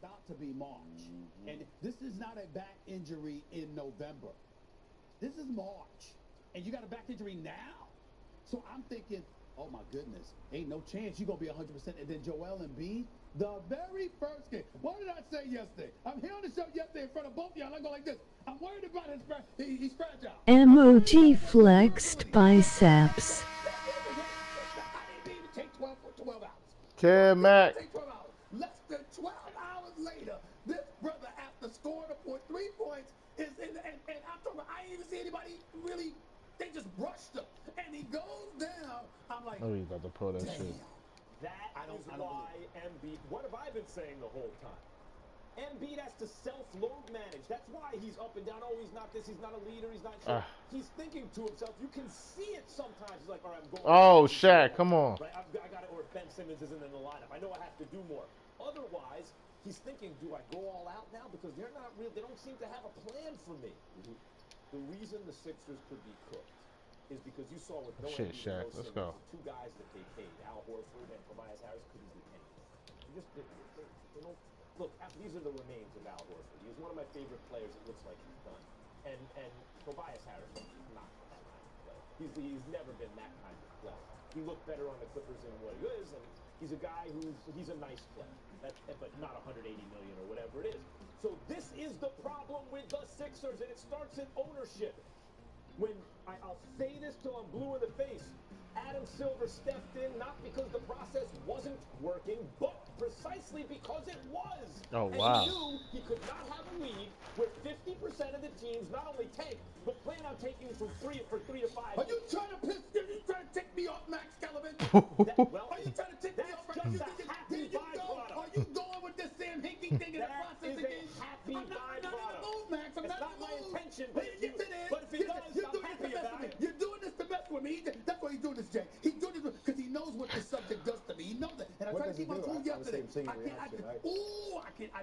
About to be March, and this is not a back injury in November. This is March, and you got a back injury now. So I'm thinking, oh my goodness, ain't no chance you're gonna be 100%. And then Joel Embiid, the very first game. What did I say yesterday? I'm here on the show yesterday in front of both of y'all. I go like this. I'm worried about his he's fragile. M.O.G. flexed biceps. I didn't even take 12 hours. Mac. Take 12 hours. Less than 12 hours later, this brother, after scoring a point, 3 points, is in the, and I'm talking about, I didn't even see anybody really, they just brushed him. And he goes down. I'm like, Oh, you got to pull that shit. That is why Embiid, what have I been saying the whole time? Embiid has to self-load manage. That's why he's up and down. Oh, he's not this. He's not a leader. He's not sure. He's thinking to himself. You can see it sometimes. He's like, all right, I'm going. Oh, Shaq, come on. Right, I got it. Or Ben Simmons isn't in the lineup. I know I have to do more. Otherwise, he's thinking, do I go all out now? Because they're not real. They don't seem to have a plan for me. The reason the Sixers could be cooked is because you saw with no Shit, Embiid, Shaq, no let's Simmons, go. the 2 guys that they paid, Al Horford and Tobias Harris, couldn't do anything. They don't. Look, these are the remains of Al Horford. He's one of my favorite players. It looks like he's done. And Tobias Harris is not that kind of player. He's never been that kind of player. He looked better on the Clippers than what he is, and he's a guy he's a nice player, but not 180 million or whatever it is. So this is the problem with the Sixers, and it starts in ownership. When I'll say this till I'm blue in the face, Adam Silver stepped in not because the process wasn't working, but precisely because it was. Oh, and wow. he knew he could not have a league where 50% of the teams not only tank, but plan on taking from 3 to 5. Are you trying to tick me off, Max Kellerman? Are you trying to tick me off? That's just a happy byproduct. Are you going with this Sam Hinkie thing in the process again? Happy I'm not in the byproduct. mood, Max. I'm It's not not my intention, but but if it does, I'm happy about it. You're doing this to mess with me. That's why he's doing this, Jay. He's doing this because he knows what this subject does to me. He knows that. And I tried to keep my cool yesterday. I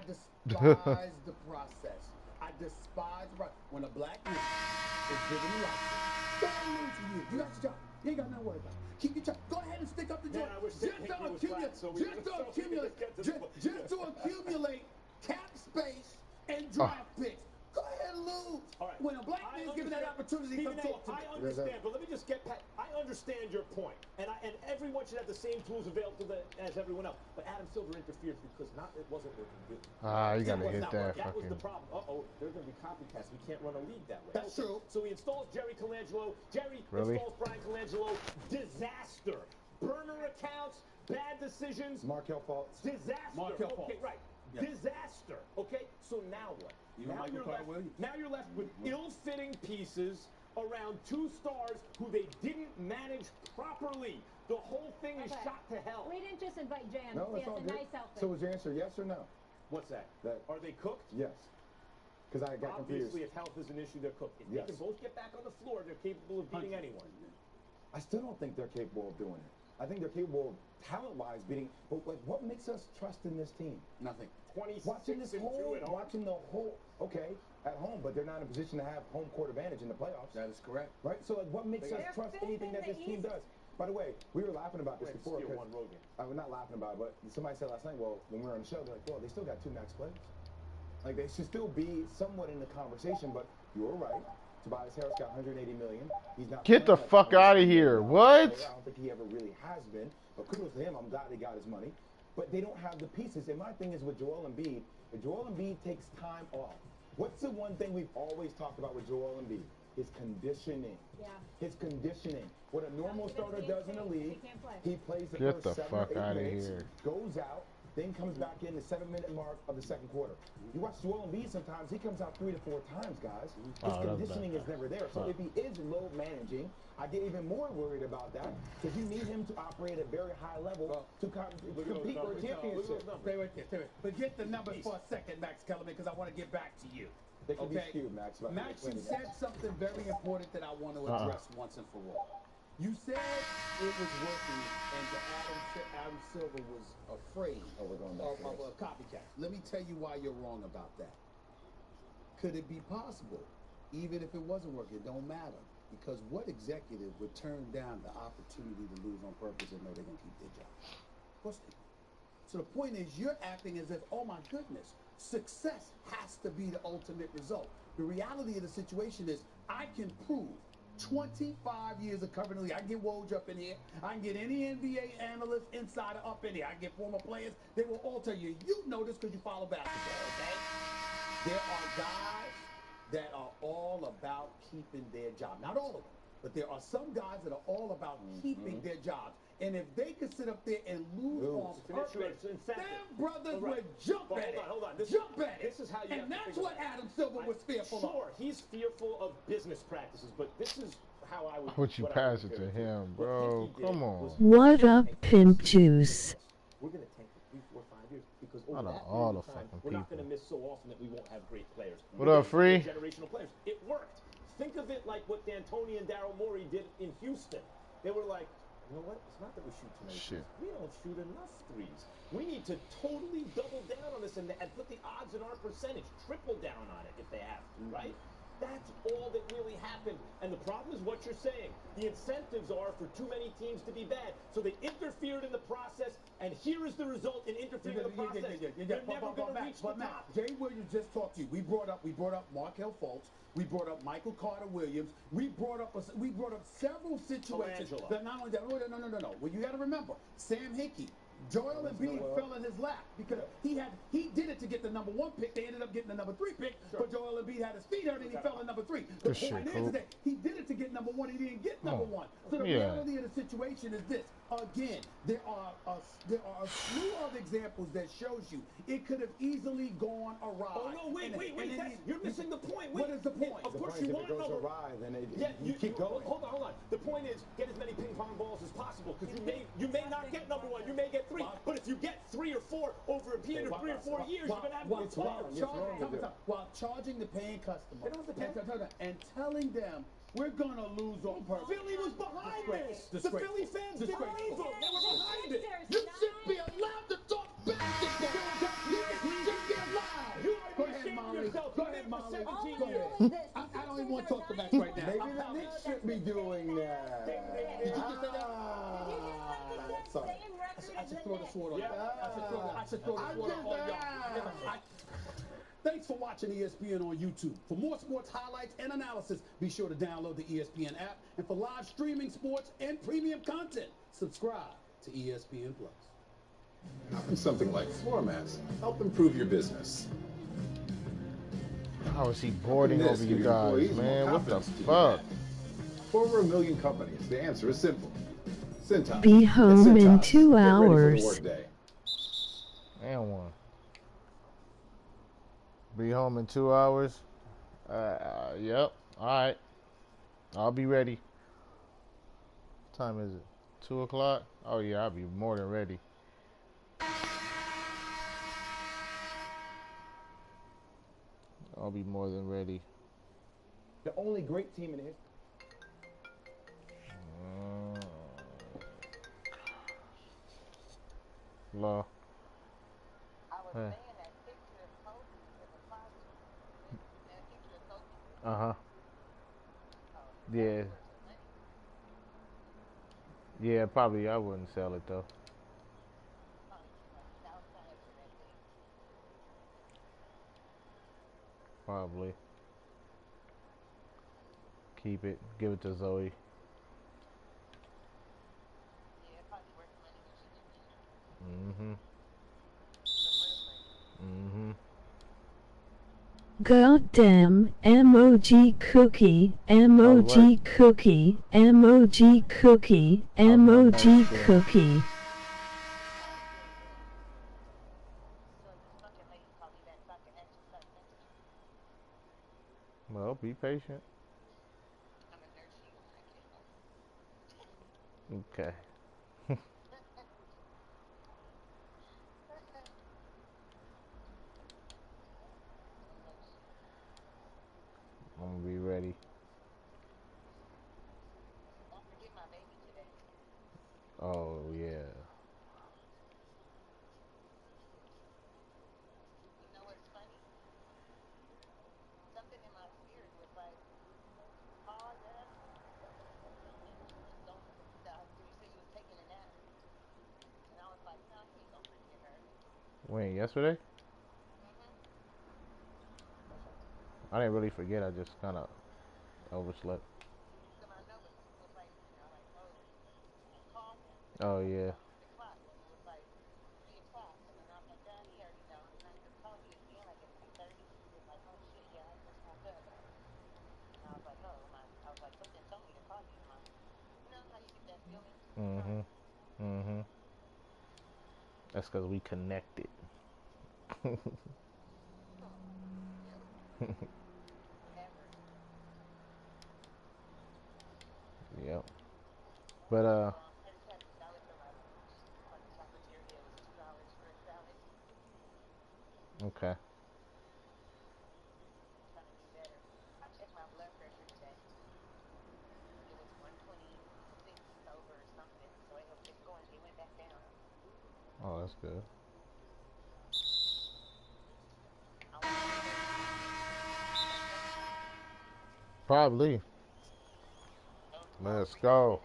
despise the process. I despise when a black man is given a life. Don't lose to you. You got your job. You ain't got nothing to worry about. Keep your job. Go ahead and stick up the joint. Just to accumulate cap space and draft picks. Go ahead and lose. All right. When a black man's given that opportunity, come talk to me. I understand, but let me just get past. I understand your point, and everyone should have the same tools available as everyone else. But Adam Silver interfered because it wasn't working good. You gotta hit that. That was the problem. There's gonna be copycats. We can't run a league that way. That's true. So he installs Jerry Colangelo. Jerry installs Brian Colangelo. Disaster. Burner accounts. Bad decisions. Markel faults. Disaster. Markel faults. Okay, right. Yeah. Disaster. Okay. So now what? Now you're left with ill-fitting pieces around 2 stars who they didn't manage properly. The whole thing is shot to hell. We didn't just invite Jay on No, to it's see all us a good. nice outfit. So was your answer yes or no? What's that? Are they cooked? Yes. Because I got confused. Obviously, if health is an issue, they're cooked. If they can both get back on the floor, they're capable of beating anyone. I still don't think they're capable of doing it. I think they're capable of talent-wise beating. But what makes us trust in this team? Nothing. 26 Watching this whole, watching the whole. Okay, at home, but they're not in a position to have home court advantage in the playoffs. That is correct. Right. So what makes us trust anything that this team does? By the way, we were laughing about this before. We're not laughing about it, but somebody said last night, well, when we were on the show, they're like, well, they still got 2 max players. Like, they should still be somewhat in the conversation, but you were right. Tobias Harris got 180 million. He's not. Get the fuck out of here. What? I don't think he ever really has been. But kudos to him. I'm glad they got his money. But they don't have the pieces. And my thing is with Joel Embiid, if Joel Embiid takes time off, what's the one thing we've always talked about with Joel Embiid? His conditioning. Yeah. His conditioning. What a normal starter does in the league, he plays the Get first the 7 fuck or 8 out of minutes, here. goes out, then comes back in the 7-minute mark of the second quarter. You watch Joel Embiid sometimes, he comes out 3 to 4 times, guys. His conditioning is never there. So if he is low managing, I get even more worried about that because you need him to operate at a very high level to compete for a championship. Stay right there. Forget the numbers for a second, Max Kellerman, because I want to get back to you. They can be skewed, Max. Max, you said something very important that I want to address once and for all. You said it was working and that Adam Silver was afraid of copycats. Let me tell you why you're wrong about that. Could it be possible, even if it wasn't working, it don't matter? Because what executive would turn down the opportunity to lose on purpose and know they're going to keep their job? Of course they do. So the point is, you're acting as if, oh my goodness, success has to be the ultimate result. The reality of the situation is, I can prove 25 years of covering the league. I can get Woj up in here. I can get any NBA analyst, insider up in here. I can get former players. They will all tell you. You know this because you follow basketball, okay? There are guys that are all about keeping their job. Not all of them, but there are some guys that are all about keeping their jobs. And if they could sit up there and lose on purpose, them brothers would jump at it. Hold on. Jump at it. This is how you and that's what Adam Silver was fearful of. Sure, he's fearful of business practices, but this is how I would. What you pass it to him, bro? Come on. What up, Pimp Juice? We're going to tank for 3, 4, 5 years because over Out of that all period the of time, fucking we're not going to people. miss so often that we won't have great players. What up, Free? Generational players. It worked. Think of it like what D'Antoni and Daryl Morey did in Houston. They were like, you know what? It's not that we shoot too many threes. We don't shoot enough threes. We need to totally double down on this and put the odds in our percentage. Triple down on it if they have to, right? That's all that really happened. And the problem is what you're saying. The incentives are for too many teams to be bad. So they interfered in the process, and here is the result in interfering in the process. They're never going to reach the top. Jay Williams just talked to you. We brought up Markelle Fultz. We brought up Michael Carter Williams. We brought up several situations that not only that. No. Well, you got to remember Sam Hickey. Joel Embiid fell in his lap because he did it to get the number 1 pick. They ended up getting the number 3 pick, but Joel Embiid had his feet hurt and he fell in number 3. The point is that he did it to get number 1. He didn't get number 1. So the reality of the situation is this. Again, there are a slew of examples that shows you it could have easily gone awry. Oh no! Wait! You're missing the point. What is the point? Of course, you want to number. Awry, then you keep going. Hold on. The point is get as many ping pong balls as possible because you may not get number 1. You may get 3. But if you get 3 or 4 over a period of 3 or 4 years, you're gonna have one while charging the paying customer and telling them we're gonna lose on purpose. Philly was behind this. The Philly fans didn't leave them. They were behind it. You should be allowed to talk basketball. You should be allowed. Go ahead, Molly. Go ahead, Molly. Go ahead. I don't even want to talk to Max right now. Maybe the Knicks should be doing that. Did you just say that? Sorry. I should throw the sword on you. I should throw the sword on y'all. Thanks for watching ESPN on YouTube. For more sports highlights and analysis, be sure to download the ESPN app. And for live streaming sports and premium content, subscribe to ESPN Plus. How can something like floor mats help improve your business? How is he boarding over you guys, man? What the fuck? For over 1 million companies, the answer is simple. Cintas. Be home in 2 Get ready for the hours. workday. And 1. Be home in 2 hours. Yep. All right. I'll be ready. What time is it? 2 o'clock? Oh yeah, I'll be more than ready. I'll be more than ready. The only great team in history. Law. Hey. Uh-huh. Yeah. Yeah, probably I wouldn't sell it though. Probably. Keep it. Give it to Zoe. Mm-hmm. Mm-hmm. Goddamn emoji cookie, emoji cookie, emoji cookie, emoji cookie. Well, be patient. Okay. I'm gonna be ready. Oh yeah. When, yesterday? I didn't really forget. I just kind of Overslept. Oh yeah. Mhm. Mhm. That's because we connected. Yep. But okay. Oh, that's good. Probably. Let's go.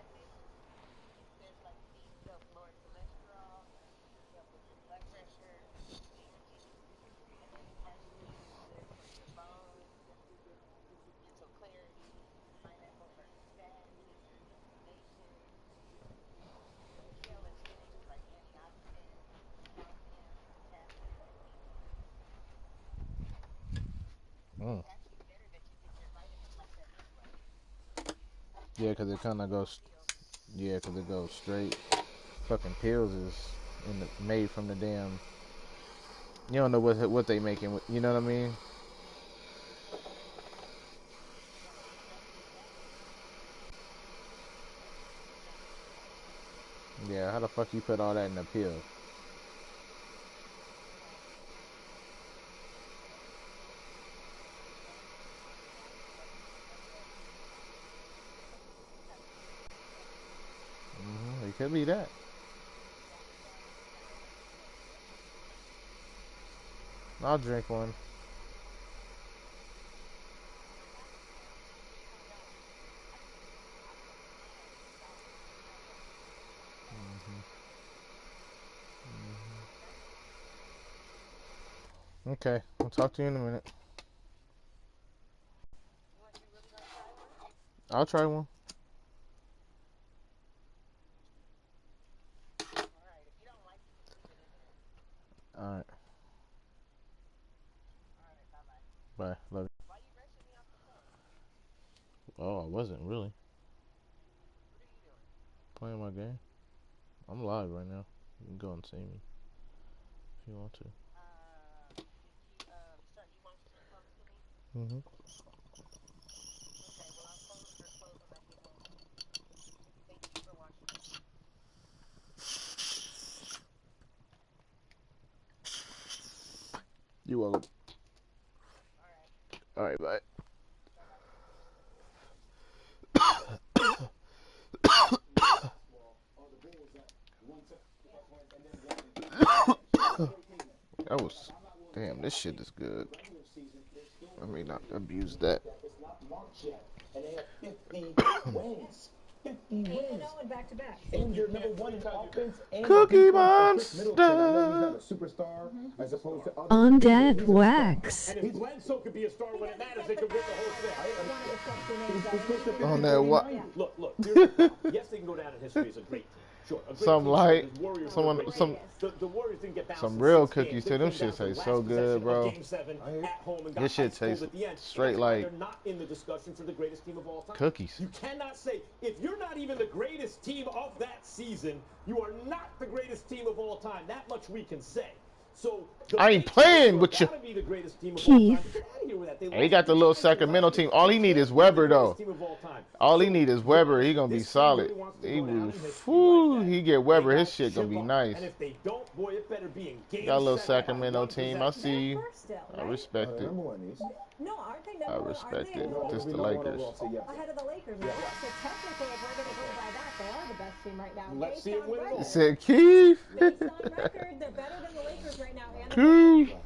Mm. Yeah, because it kind of goes. Yeah, because it goes straight. Fucking pills is made from the damn. You don't know what they making. You know what I mean? Yeah. How the fuck you put all that in a pill? It could be that. I'll drink one. Okay. I'll talk to you in a minute. I'll try one. All right. Bye. Love you. Oh, I wasn't really playing my game. I'm live right now. You can go and see me if you want to. Mhm. You welcome. All right. Bye. That was. Damn, this shit is good. I may not abuse that. It's not marked yet, and they have 50 wins. 50 wins. And back-to-back. And you're number one in offense and Cookie defense. Chris Middleton, I know he's not Monster. a superstar as opposed to others. On He's that a star. wax. And if Bledsoe could be a star when it matters, they could win the whole thing. On that what? Look, here's the problem. Yes, they can go down in history as a great team. Sure, a great Some team. light. Warriors Someone. were a great Some. team. The Warriors didn't get bounced Some in real 6 cookies games. too. They Them came down shit to the taste last so possession good, of bro. Game 7 at home and got This shit ice cold tastes at the end. straight That's why like they're not in the discussion for the greatest team of all time. cookies. You cannot say, if you're not even the greatest team of that season, you are not the greatest team of all time. That much we can say. So I ain't playing with you. be the greatest team of Keith. all time. Get out of here with that. He got the little Sacramento team. All he need is Weber though. All he need is Weber. He gonna be solid. He get Weber. His shit gonna be nice. And if they don't, boy, it better be in game Got a little 7. Sacramento team. I see you. I respect it. No, aren't they I number one? respect it. Aren't they Just the Lakers. ahead of the Lakers? Yeah. So technically, if we're going to go by that, they are the best team right now. Let's see it win it all. He said, Keith. Based on record, they're better than the Lakers right now. And Keith.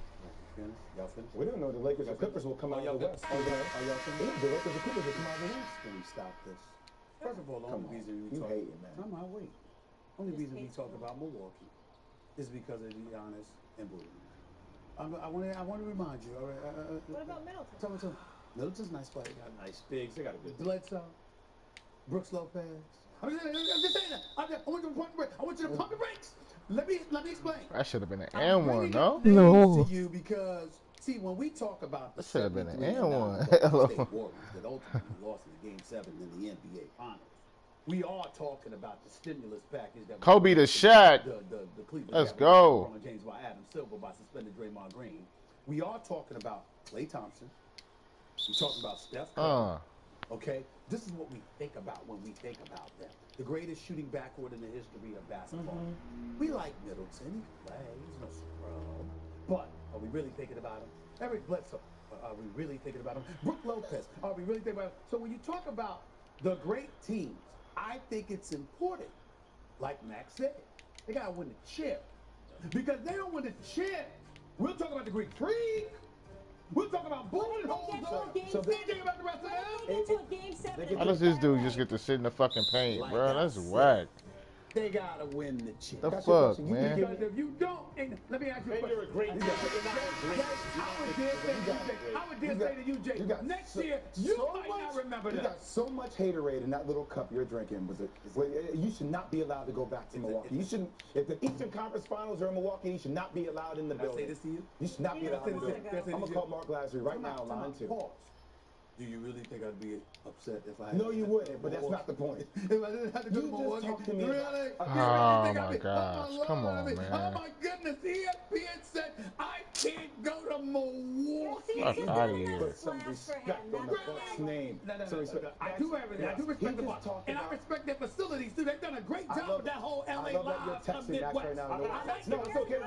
We don't know the Lakers or Clippers will come out of the West. Are y'all finished? The Lakers or Clippers will come out of the West. Can we stop this? First of all, the only reason we You talk hating, man. I'm not waiting. Only reason we talk about Milwaukee is because of Giannis and Booty. I want to remind you. All right. what about Middleton? Tell me. Middleton's a nice player. They got nice bigs. They got a good team. Bledsoe, Brooks Lopez. I'm just saying that. I want you to pump the brakes. I want you to pump the brakes. Let me explain. That should have been an and one, no? No. To you because see when we talk about the That should have been an and one. State Warriors that ultimately lost in Game 7 in the NBA Finals. We are talking about the stimulus package that Kobe the Shaq. The Cleveland Let's go. LeBron James by Adam Silver by suspended Draymond Green. We are talking about Klay Thompson. We're talking about Steph Curry. Okay, this is what we think about when we think about them. The greatest shooting backcourt in the history of basketball. We like Middleton, he plays, he's no scrub. But are we really thinking about him? Eric Bledsoe, are we really thinking about him? Brooke Lopez, are we really thinking about him? So when you talk about the great teams, I think it's important, like Max said, they gotta win the chip. Because they don't win the chip. We'll talk about the Greek Freak. We'll talk about bullet holes. So they think about the rest of them. How does this dude just get to sit in the fucking paint, bro? That's whack. They gotta win the chip. The fuck, man? Because if you don't, let me ask you a question. You're a great team, but you're not a great I would dare say to you, Jay, next year, you might not remember that. You got so much haterade in that little cup you're drinking. You should not be allowed to go back to Milwaukee. You shouldn't. If the Eastern Conference Finals are in Milwaukee, you should not be allowed in the building. Can I say this to you? You should not be allowed in the building. I'm going to call Mark Lazary right now, line 2. Pause. Do you really think I'd be upset if I had No, you wouldn't, but that's not the point. If I didn't have to go to Milwaukee? Talk to me really? Oh, my gosh. Come on, man. Oh, my goodness. ESPN said I can't go to Milwaukee. Fuck out of here. Put some respect on the Bucks' name. I do everything. I do respect the Bucks. And I respect their facilities, too. They've done a great job with that whole LA Live of Midwest. No, it's okay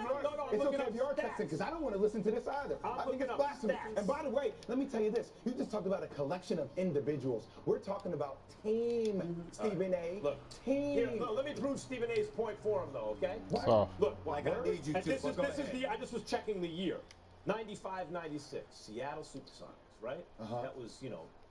if you are texting, because I don't want to listen to this either. I think it's blasphemy. And by the way, let me tell you this. You just talked about a collection of individuals. We're talking about team Stephen A. Look, team. Here, no, let me prove Stephen A.'s point for him, though, okay? So. Look, I need you to. this is the. I just was checking the year, 95-96, Seattle SuperSonics, right? That was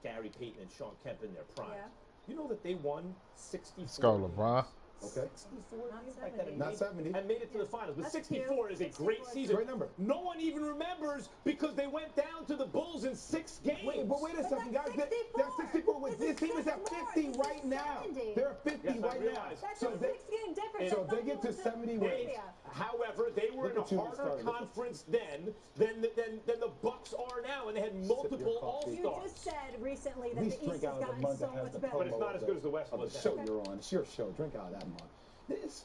Gary Payton and Sean Kemp in their prime. Yeah. You know that they won 64. Let's go, LeBron. Okay. 64 games like that. Not 70. And made it to the finals. But That's 64 is a great season. Great number. No one even remembers because they went down to the Bulls in 6 games. Wait a second, guys. They're 64. This team is at 50 right now. They're at 50 right now. That's a 6-game difference. So they get to 70 wins. However, they were in a harder conference then than the Bucks are now, and they had multiple All-Stars. You just said recently that the East has gotten so much better. But it's not as good as the West was. The show you're on. It's your show. Drink out of that mug. This.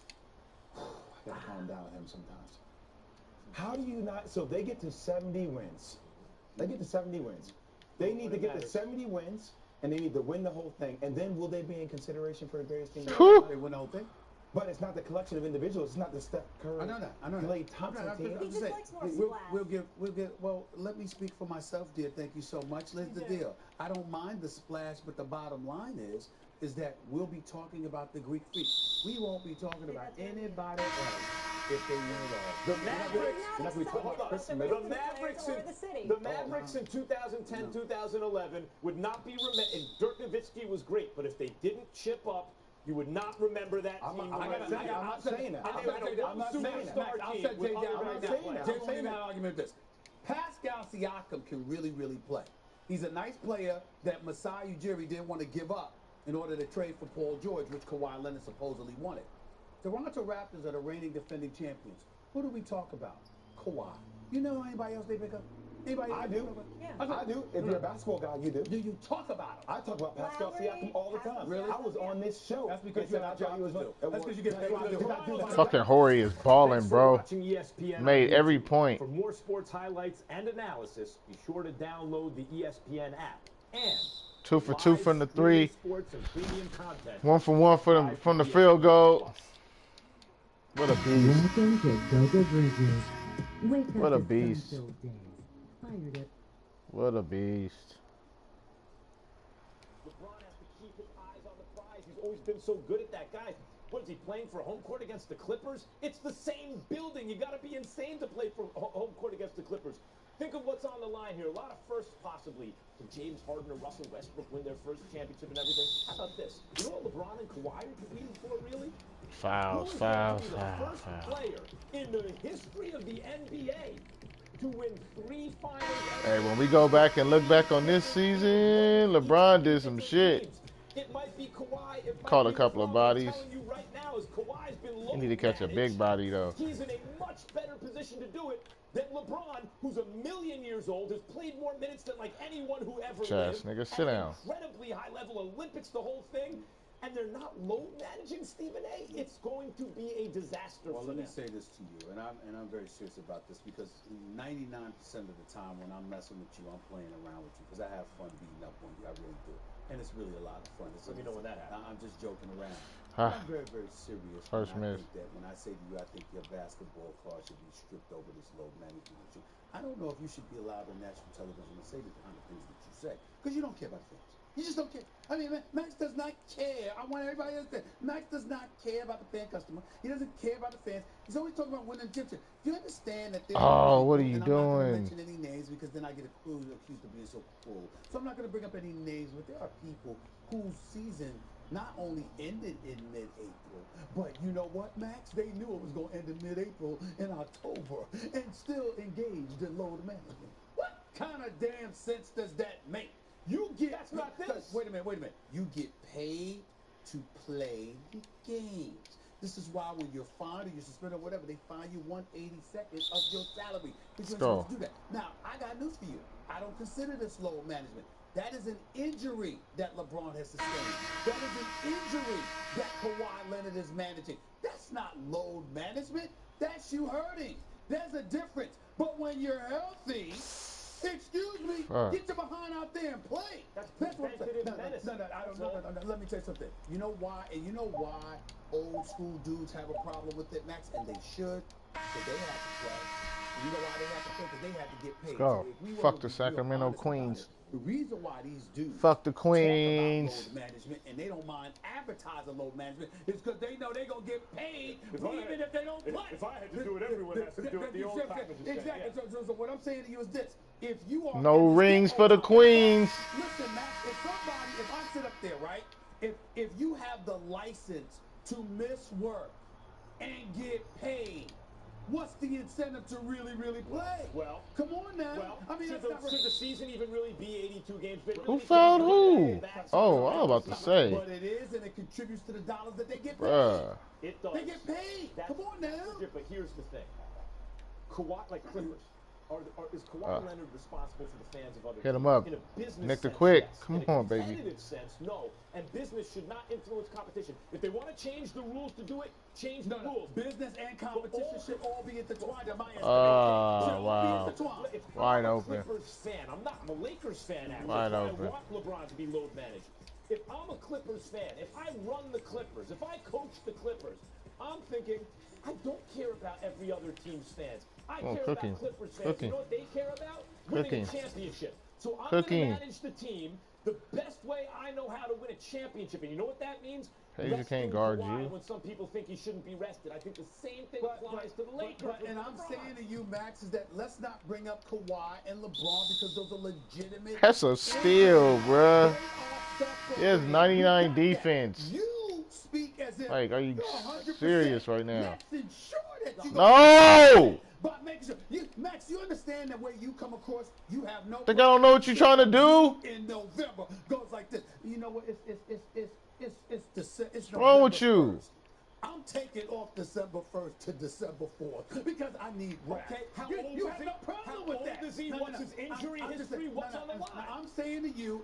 I gotta calm down with him sometimes. How do you not? So they get to 70 wins. They get to 70 wins. They need to get to 70 wins, and they need to win the whole thing. And then will they be in consideration for the greatest team? They win the whole thing. But it's not the collection of individuals. It's not the Steph Curry. I know that. Klay Thompson team. He just likes more splash. We'll get. Well, let me speak for myself, dear. Thank you so much. Here's the deal. I don't mind the splash, but the bottom line is that we'll be talking about the Greek Freak. We won't be talking about anybody else if they win it all. The Mavericks in 2010, 2011 would not be remembered. Dirk Nowitzki was great, but if they didn't chip up, you would not remember that team. I'm not saying that. I'm not saying that. I'll set Jay down right now. Jay won't even have an argument with this. Pascal Siakam can really, really play. He's a nice player that Masai Ujiri didn't want to give up in order to trade for Paul George, which Kawhi Leonard supposedly wanted. Toronto Raptors are the reigning defending champions. Who do we talk about? Kawhi. You know anybody else they pick up? Anybody else? I do. Yeah. I do. If you're a basketball guy, you do. Do you talk about him? I talk about Pascal Siakam all the time. Really? I was on this show. That's because you're not job to do. That's because you get paid to do it. Fucking Horry is balling, bro. Made every point. For more sports highlights and analysis, be sure to download the ESPN app. And 2 for 2 from the 3. Sports and premium content. 1 for 1 from the field goal. What a beast. Welcome to Go-Go Bridges. Wake What a up to beast. sun-filled days. Fired it. What a beast. LeBron has to keep his eyes on the prize. He's always been so good at that, guys. What is he playing for home court against the Clippers? It's the same building. You got to be insane to play for home court against the Clippers. Think of what's on the line here. A lot of firsts possibly. Can James Harden or Russell Westbrook win their first championship and everything? How about this? You know what LeBron and Kawhi are competing for, really? Fouls. The first player in the history of the NBA to win 3 finals. Hey, when we go back and look back on this season, LeBron did some shit. It might be Kawhi. It might Caught be a couple of LeBron. bodies. I'm telling you right now, is Kawhi's been low He need to catch a big managed. body though. He's in a much better position to do it than LeBron, who's 1,000,000 years old, has played more minutes than like anyone who ever Chess, lived. nigga, sit down. Incredibly high level Olympics, the whole thing. And they're not load managing Stephen A. It's going to be a disaster. Well, for let me them. say this to you, and I'm very serious about this because 99% of the time when I'm messing with you, I'm playing around with you because I have fun beating up on you. I really do, and it's really a lot of fun. Let me know when that happens. I'm just joking around. Huh. I'm very, very serious. First when I miss. think that when I say to you, I think your basketball card should be stripped over this load management issue. I don't know if you should be allowed on national television to say the kind of things that you say because you don't care about fans. You just don't care. I mean, Max does not care. I want everybody to understand. Max does not care about the fan customer. He doesn't care about the fans. He's always talking about winning the championship. Do you understand that there Oh, what are you and I'm not going to doing? mention any names because then I get accused of being so cruel. So I'm not going to bring up any names, but there are people whose season not only ended in mid-April, but you know what, Max? They knew it was going to end in mid-April in October and still engaged in load management. What kind of damn sense does that make? You get That's not this. Wait a minute. You get paid to play the games. This is why when you're fined or you're suspended or whatever, they fine you 1/82nd of your salary. Because you're supposed to do that. Now, I got news for you. I don't consider this load management. That is an injury that LeBron has sustained. That is an injury that Kawhi Leonard is managing. That's not load management. That's you hurting. There's a difference. But when you're healthy, excuse me, get your behind out there and play. That's what I'm saying. No, let me tell you something. You know why? And you know why old school dudes have a problem with it, Max? And they should. Because they have to play. You know why they have to play? Because they have to get paid. Go. So if we Fuck were the Sacramento Queens. the reason why these dudes Fuck the talk Queens. about load management and they don't mind advertising load management is because they know they're going to get paid even if they don't play. If I had to do it, everyone has to do it. The old timers would say, Exactly. yeah. So what I'm saying to you is this. If you are No rings for the Queens. Listen, Max, if I sit up there, right? If you have the license to miss work and get paid, what's the incentive to really play? Well, come on now. Well, I mean, should the season even really be 82 games? Who fouled who? Oh, I was about to say. But it is, and it contributes to the dollars that they get paid. Bruh. It does. They get paid. Come on now. But here's the thing. Kawhi, like Clippers, is Kawhi Leonard responsible for the fans of other Hit him teams? up. In a business Nick the sense, Quick. yes. Come In a on, baby. competitive sense, no. And business should not influence competition. If they want to change the rules to do it, change the rules. Business and competition should all be intertwined in my estimation. Wow. Wide I'm a open. Clippers fan. I'm not. I'm a Lakers fan, actually. Wide so open. I want LeBron to be load managed. If I'm a Clippers fan, if I run the Clippers, if I coach the Clippers, I'm thinking, I don't care about every other team's fans. I care about Clippers fans. You know what they care about? Winning a championship. So I'm going to manage the team the best way I know how to win a championship. And you know what that means? Hey, you can't guard you. When some people think he shouldn't be rested. I think the same thing applies to the Lakers. And I'm saying to you, Max, is that let's not bring up Kawhi and LeBron because those are legitimate. That's a steal, bruh. There's 99 defense. You speak as if like, are you serious right now? No! But make sure, Max, you understand that way you come across, you have no. Think I don't know what you're trying to do? In November goes like this. You know what? It's wrong with you? 1st. I'm taking off December 1st to December 4th because I need rest. Okay, you have no problem with that. What's his injury history? What's on the line? I'm saying to you,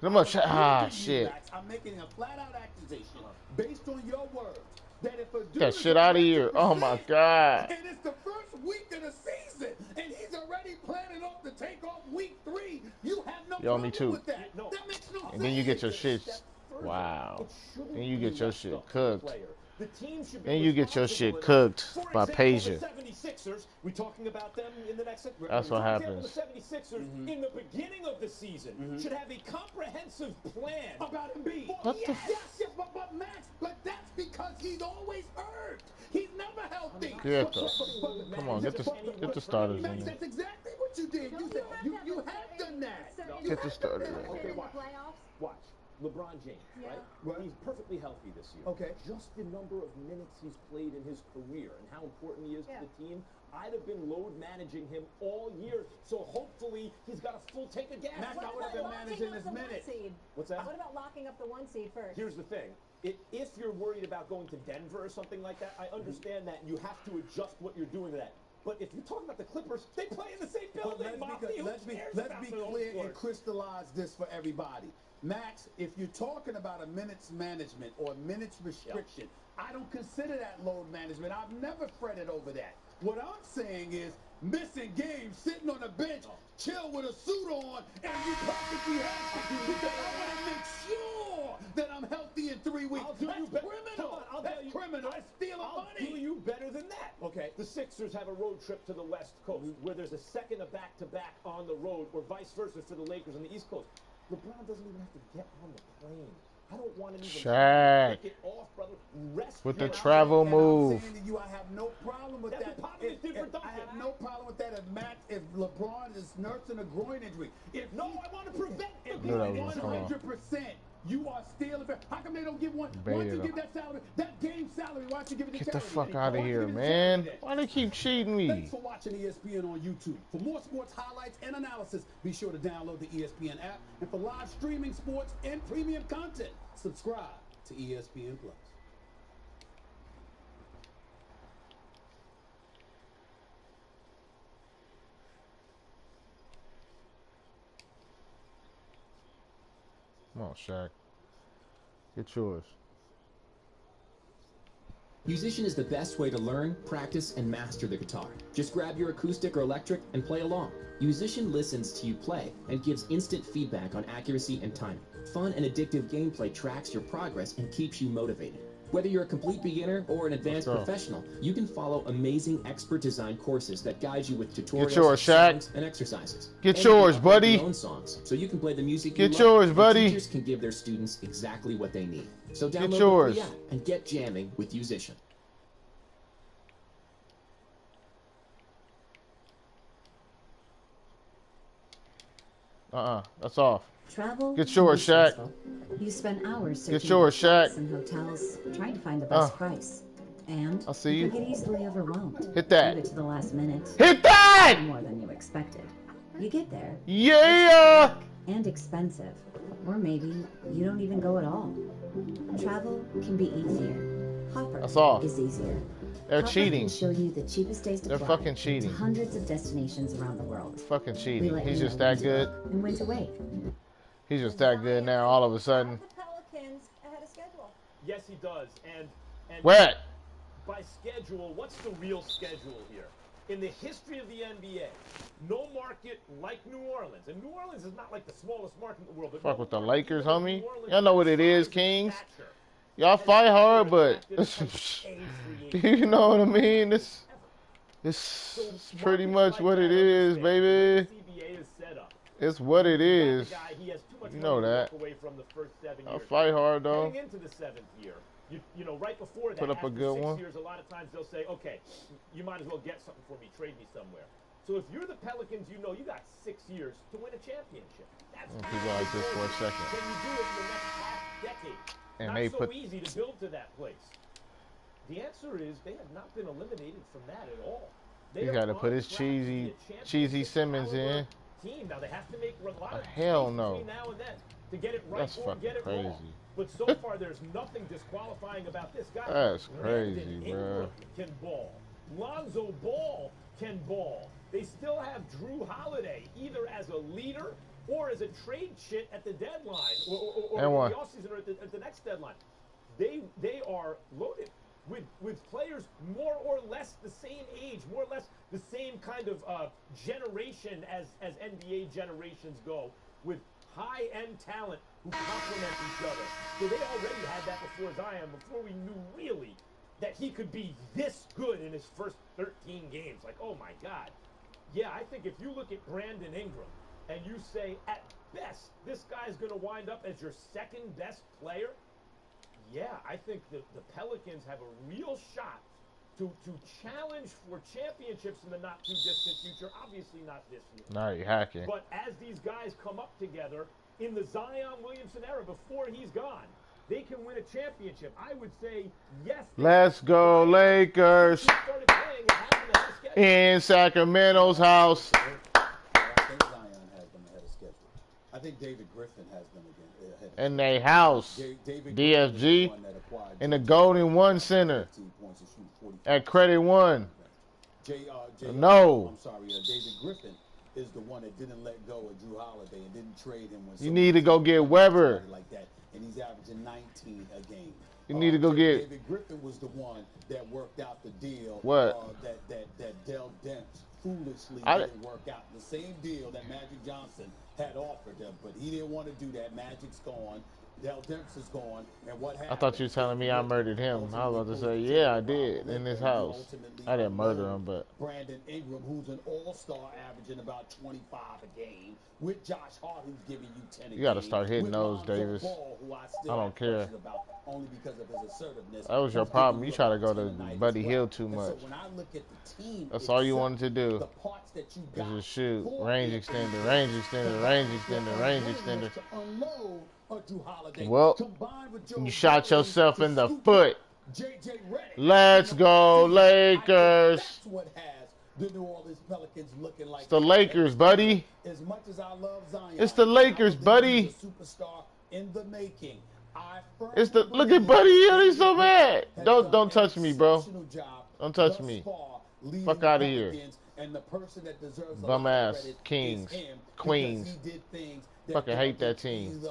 shit. I'm making a flat-out accusation based on your words that if a dude Get that shit out of here! Oh my god! and it's the first week of the season, and he's already planning off to take off week 3, you have no problem me too. with that. That makes no sense. And then you get your shit. Wow. Then you get your shit cooked. Then you get your shit cooked by Peja. The 76ers, we're talking about them in the next. That's what happens. The 76ers in the beginning of the season should have a comprehensive plan about Embiid. What the? Yes, but Max, but that's because he's always hurt. He's never healthy. Come on, get the starters in Max, there. that's exactly what you did. You have done that. Get the starters in. Okay, watch. LeBron James, right? He's perfectly healthy this year. Okay. Just the number of minutes he's played in his career and how important he is to the team, I'd have been load managing him all year. So hopefully he's got a full tank of gas. Max, I would have been managing his minutes. What's that? What about locking up the 1 seed first? Here's the thing. If you're worried about going to Denver or something like that, I understand that. You have to adjust what you're doing to that. But if you're talking about the Clippers, they play in the same building. Let's be clear and crystallize this for everybody. Max, if you're talking about a minutes management or minutes restriction, I don't consider that load management. I've never fretted over that. What I'm saying is missing games, sitting on the bench, chill with a suit on, and you perfectly healthy because I want to make sure that I'm healthy in 3 weeks. I'll do you better. Criminal. That's criminal. That's stealing money. I'll do you better than that. Okay. The Sixers have a road trip to the West Coast where there's a second of back-to-back on the road, or vice versa for the Lakers on the East Coast. LeBron doesn't even have to get on the plane. I don't want him even to take it off, brother. Rest with the travel move. I'm saying to you, I have no problem with that. I have no problem with that if LeBron is nursing a groin injury. I want to prevent it. 100%. You are still. How come they don't give one? Once you give that salary, that game salary, why don't you give it to Get the charity? fuck out of here, man. Why they keep cheating me? Thanks for watching ESPN on YouTube. For more sports highlights and analysis, be sure to download the ESPN app. And for live streaming sports and premium content, subscribe to ESPN Plus. Come on, Shaq. Get yours. Musician is the best way to learn, practice, and master the guitar. Just grab your acoustic or electric and play along. Musician listens to you play and gives instant feedback on accuracy and timing. Fun and addictive gameplay tracks your progress and keeps you motivated. Whether you're a complete beginner or an advanced professional, you can follow amazing expert-designed courses that guide you with tutorials, songs, and exercises. Get yours, buddy. Your own songs, so you can play the music you love. Get yours, buddy. Teachers can give their students exactly what they need. So download yours. the free app and get jamming with Musician. That's off. Travel. Get yours, Shaq. You spend hours Get yours, Shaq. in hotels trying to find the best price. And I'll see you. get easily overwhelmed. Hit that. Leave it to the last minute. Hit that! More than you expected. You get there. Yeah! And expensive. Or maybe you don't even go at all. Travel can be easier. Hopper That's off. is easier. They're Hopper cheating. can show you the cheapest days to They're fly fucking cheating. to hundreds of destinations around the world. Fucking We cheating. let He's you just know when that to good. book and when to wait. He's just that good now all of a sudden. The Pelicans ahead of schedule. Yes, he does. And What? by schedule, what's the real schedule here? In the history of the NBA, no market like New Orleans. And New Orleans is not like the smallest market in the world. But Fuck with the Lakers, homie. Y'all know what it is, Kings. Y'all fight hard, but you know what I mean? This is pretty much what it is, baby. It's what it is. You know that. I'll fight hard, though. Heading into the 7th year, you know, right before that, Put up a good 6 one. years, a lot of times they'll say, okay, you might as well get something for me, trade me somewhere. So if you're the Pelicans, you know you got 6 years to win a championship. That's Keep going like this for a second. Can you do it in the next half decade? And Not they so put- easy to build to that place. The answer is they have not been eliminated from that at all. They He are got to on put his track to be a cheesy Simmons in. team. Now they have to make a lot of Hell choices no. between now and then to get it right That's or fucking get it crazy. wrong. But so far, there's nothing disqualifying about this guy. That's Brandon crazy, Ingram bruh. can ball. Lonzo Ball can ball. They still have Drew Holiday, either as a leader or as a trade chit at the deadline, or And in one. the offseason or at the next deadline. They are loaded with players more or less the same age, more or less the same kind of generation as NBA generations go, with high-end talent who complement each other. So they already had that before Zion, before we knew really that he could be this good in his first 13 games. Like, oh my God. Yeah, I think if you look at Brandon Ingram and you say, at best, this guy's going to wind up as your second best player, yeah, I think the Pelicans have a real shot to challenge for championships in the not-too-distant future. Obviously not this year. Nah, you hacking. But as these guys come up together, in the Zion Williamson era before he's gone, they can win a championship. I would say yes. Let's go Lakers in Sacramento's house. I think Zion has them ahead of schedule. I think David Griffin has them ahead. In their house. DFG in the Golden One Center at Credit One. No. I'm sorry. David Griffin is the one that didn't let go of Drew Holiday and didn't trade him when you need to go get Weber. Like that, and he's averaging 19 a game. You need to go get. David Griffin was the one that worked out the deal. What? That Dell Demps foolishly didn't work out. The same deal that Magic Johnson had offered him, but he didn't want to do that. Magic's gone. Dell Demps is gone, and what happened? I thought you were telling me I murdered him. I was about to say, yeah, I did in his house. I didn't murder him, but Brandon Ingram, who's an all-star, averaging about 25 a game, with Josh Hart, who's giving you 10 a game. You got to start hitting those, Davis. I don't care. Only because of his assertiveness. That was your problem. You try to go to Buddy Hill too much. So when I look at the team, that's all you wanted to do. The parts that you is just shoot, range extender, range extender, range extender, range extender. Well, you shot yourself in the foot. Let's go, Lakers. That's what has the New Orleans Pelicans looking like. It's the Lakers, buddy. As much as I love Zion, it's the Lakers, buddy. Superstar in the making. It's the look at Buddy Hill. He's so mad. Don't touch me, bro. Don't touch me. Fuck out of here. Bum ass Kings, Queens. Fucking hate that team.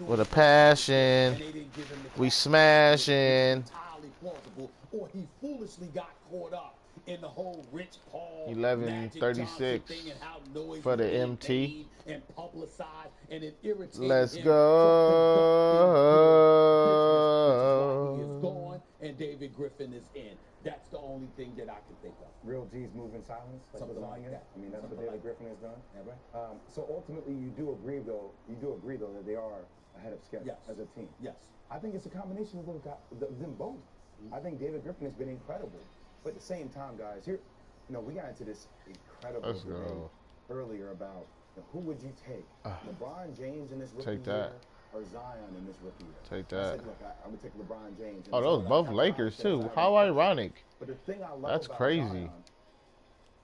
With a passion, we smashing. Or he foolishly got caught up in the whole Rich Paul 11:36 for the MT. And publicized and it irritated Let's him. go. He is gone and David Griffin is in. That's the only thing that I can think of. Real G's move in silence, like something like that. I mean, that's what David Griffin has done. Yeah, right. So ultimately, you do agree though that they are ahead of schedule as a team. Yes. I think it's a combination of them both. I think David Griffin has been incredible, but at the same time, guys, here, we got into this incredible debate earlier about who would you take, LeBron James in this rookie year or Zion in this rookie year? Take that. I said, look, I'm gonna take LeBron James. Oh, those both Lakers too. How ironic. But the thing I love That's about crazy. Zion,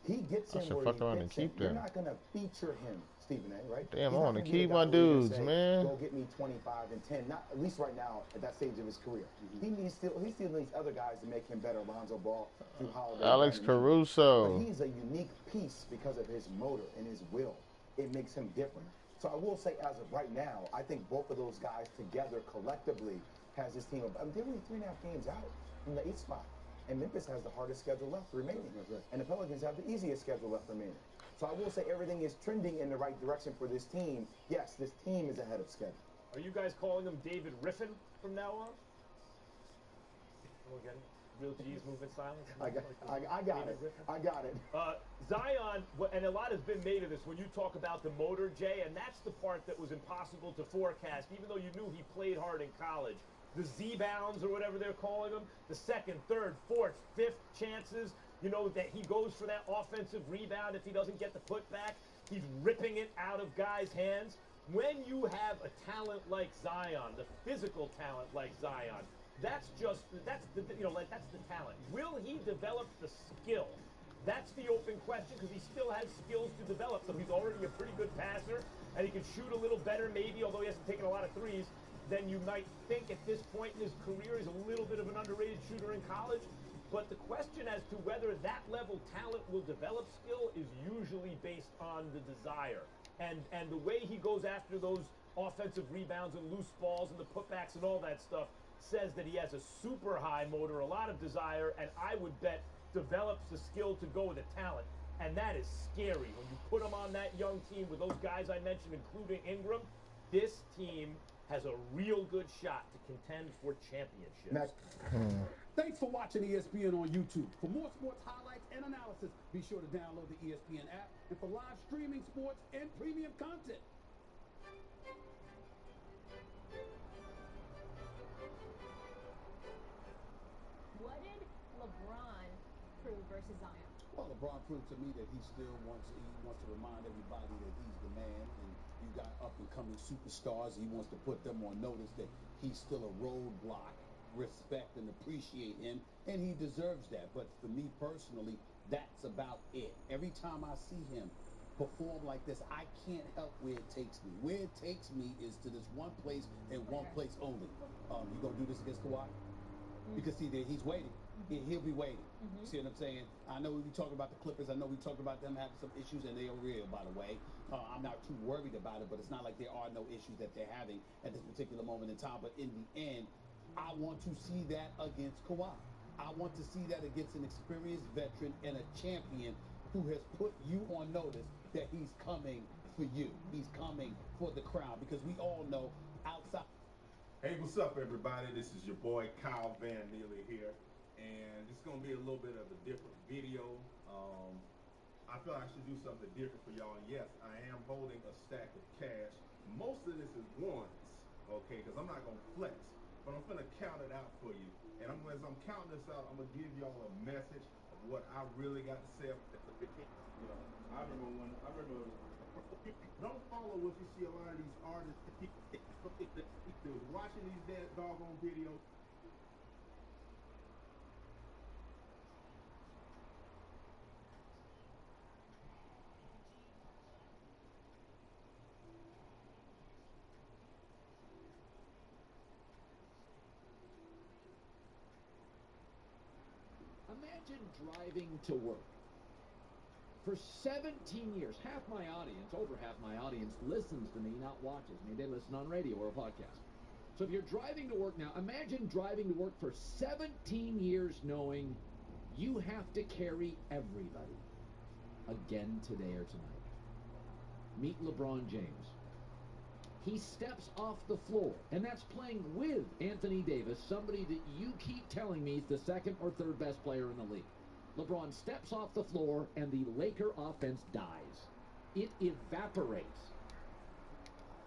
he gets in where fuck around he and gets in. keep You're them. not gonna feature him, Stephen A. Right? Damn, He's I not want to gonna be keep the my guy where you're gonna dudes, say, man. Go get me 25 and 10. Not at least right now at that stage of his career. He still needs other guys to make him better. Lonzo Ball, Drew Holiday, Alex Caruso. But he's a unique piece because of his motor and his will. It makes him different. So I will say, as of right now, I think both of those guys together collectively has this team. They're only 3.5 games out from the 8th spot. And Memphis has the hardest schedule left remaining. And the Pelicans have the easiest schedule left remaining. So I will say everything is trending in the right direction for this team. Yes, this team is ahead of schedule. Are you guys calling him David Riffin from now on? We'll get it. Real G's moving silence. I got it. I got it. Zion, and a lot has been made of this when you talk about the motor, Jay, and that's the part that was impossible to forecast, even though you knew he played hard in college. The Z-bounds or whatever they're calling them, the second, third, fourth, fifth chances, that he goes for that offensive rebound if he doesn't get the putback. He's ripping it out of guys' hands. When you have a talent like Zion, the physical talent like Zion, that's the talent. Will he develop the skill? That's the open question because he still has skills to develop. So he's already a pretty good passer and he can shoot a little better maybe, although he hasn't taken a lot of threes, than you might think at this point in his career. He's a little bit of an underrated shooter in college. But the question as to whether that level talent will develop skill is usually based on the desire. And the way he goes after those offensive rebounds and loose balls and the putbacks and all that stuff says that he has a super high motor, a lot of desire, and I would bet develops the skill to go with the talent. And that is scary. When you put him on that young team with those guys I mentioned, including Ingram, this team has a real good shot to contend for championships. Thanks for watching ESPN on YouTube. For more sports highlights and analysis, be sure to download the ESPN app and for live streaming sports and premium content. What did LeBron prove versus Zion? Well, LeBron proved to me that he wants to remind everybody that he's the man, and you got up-and-coming superstars. He wants to put them on notice that he's still a roadblock. Respect and appreciate him, and he deserves that. But for me personally, that's about it. Every time I see him perform like this, I can't help where it takes me. Where it takes me is to this one place and one place only. You gonna do this against Kawhi? Because see, he's waiting. He'll be waiting. See what I'm saying? I know we talking about the Clippers. I know we talking about them having some issues, and they are real, by the way. I'm not too worried about it, but it's not like there are no issues that they're having at this particular moment in time. But in the end, I want to see that against Kawhi. I want to see that against an experienced veteran and a champion who has put you on notice that he's coming for you. He's coming for the crown, because we all know outside. Hey, what's up, everybody? This is your boy Kyle Van Neely here, and it's going to be a little bit of a different video. I feel I should do something different for y'all. Yes, I am holding a stack of cash. Most of this is ones, okay, because I'm not going to flex, but I'm going to count it out for you. And as I'm counting this out, I'm going to give y'all a message of what I really got to say. You know, I remember don't follow what you see a lot of these artists watching these dead doggone videos. Imagine driving to work. For 17 years, over half my audience listens to me, not watches me. They listen on radio or a podcast. So if you're driving to work now, imagine driving to work for 17 years knowing you have to carry everybody. Again today or tonight. Meet LeBron James. He steps off the floor, and that's playing with Anthony Davis, somebody that you keep telling me is the second or third best player in the league. LeBron steps off the floor, and the Laker offense dies. It evaporates.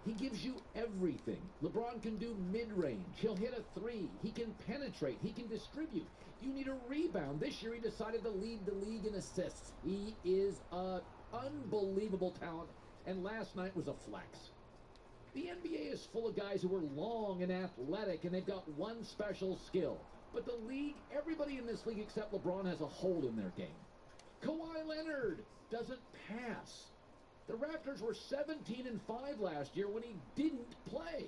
He gives you everything. LeBron can do mid-range. He'll hit a three. He can penetrate. He can distribute. You need a rebound. This year he decided to lead the league in assists. He is an unbelievable talent, and last night was a flex. The NBA is full of guys who are long and athletic, and they've got one special skill. But the league, everybody in this league except LeBron has a hole in their game. Kawhi Leonard doesn't pass. The Raptors were 17-5 last year when he didn't play.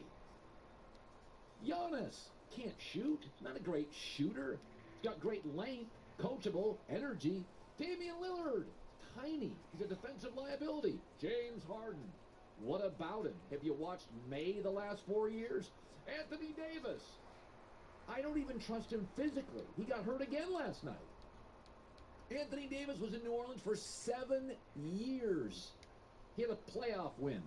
Giannis can't shoot. Not a great shooter. He's got great length, coachable, energy. Damian Lillard, tiny. He's a defensive liability. James Harden. What about him? Have you watched May the last 4 years? Anthony Davis. I don't even trust him physically. He got hurt again last night. Anthony Davis was in New Orleans for 7 years. He had a playoff win.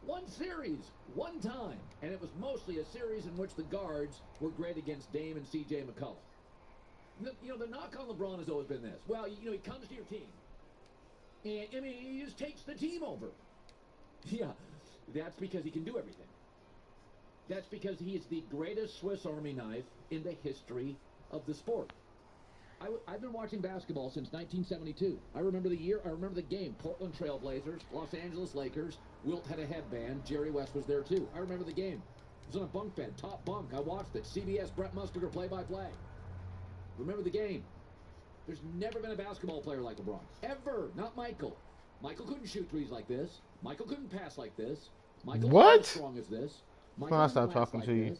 One series, one time. And it was mostly a series in which the guards were great against Dame and C.J. McCollum. The knock on LeBron has always been this. Well, he comes to your team. And, he just takes the team over. Yeah, that's because he can do everything. That's because he is the greatest Swiss Army knife in the history of the sport. I've been watching basketball since 1972. I remember the year, I remember the game. Portland Trail Blazers, Los Angeles Lakers. Wilt had a headband. Jerry West was there too. I remember the game. I was on a bunk bed, top bunk. I watched it. CBS, Brett Mustiger, play-by-play. Remember the game. There's never been a basketball player like LeBron. Ever. Not Michael. Michael couldn't shoot threes like this. Michael couldn't pass like this. Michael wasn't as strong as this. That's when I stopped talking to you.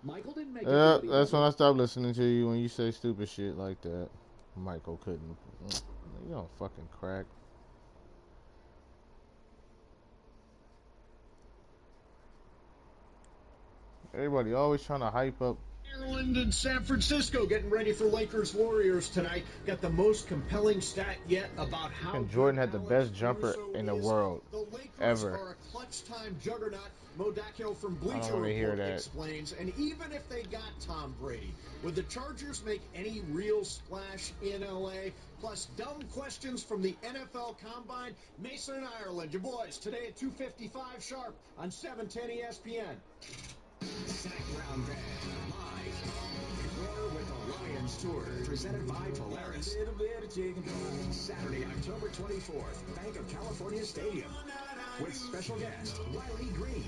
Michael didn't make that's when I stopped listening to you, when you say stupid shit like that. Michael couldn't. You don't fucking crack. Everybody always trying to hype up. Ireland and San Francisco getting ready for Lakers-Warriors tonight. Got the most compelling stat yet about how and Jordan had the best jumper in the world ever. Are a clutch-time juggernaut. Mo Dackyo from Bleacher Report explains. And even if they got Tom Brady, would the Chargers make any real splash in L.A.? Plus, dumb questions from the NFL Combine. Mason and Ireland, your boys, today at 2:55 sharp on 710 ESPN. Sack Brown Band, live. Roar with the Lions Legends Tour, presented by Polaris. Saturday, October 24th, Bank of California Stadium, with special guest Riley Green,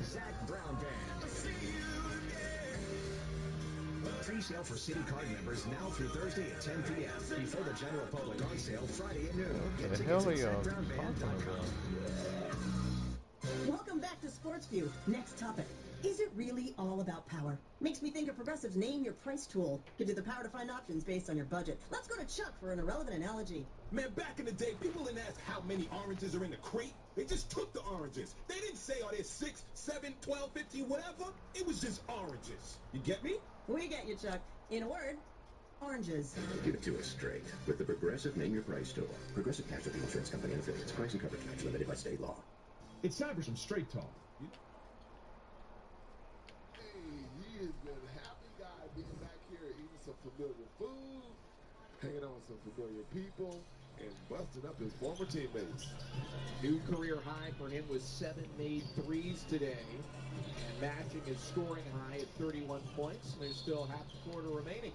Zach Brown Band. Pre-sale for City Card members now through Thursday at 10 p.m. Before the general public on sale Friday at noon. Get tickets at ZachBrownBand.com. Welcome back to Sports View. Next topic. Is it really all about power? Makes me think of Progressive's Name Your Price tool. Gives you the power to find options based on your budget. Let's go to Chuck for an irrelevant analogy. Man, back in the day, people didn't ask how many oranges are in the crate. They just took the oranges. They didn't say, are there 6, 7, 12, 15, whatever. It was just oranges. You get me? We get you, Chuck. In a word, oranges. Give it to us straight with the Progressive Name Your Price tool. Progressive Casualty Insurance Company and affiliates. Price and coverage match limited by state law. It's time for some straight talk. He has been a happy guy being back here, eating some familiar food, hanging out with some familiar people, and busting up his former teammates. New career high for him was 7 made threes today, and matching his scoring high at 31 points. There's still half the quarter remaining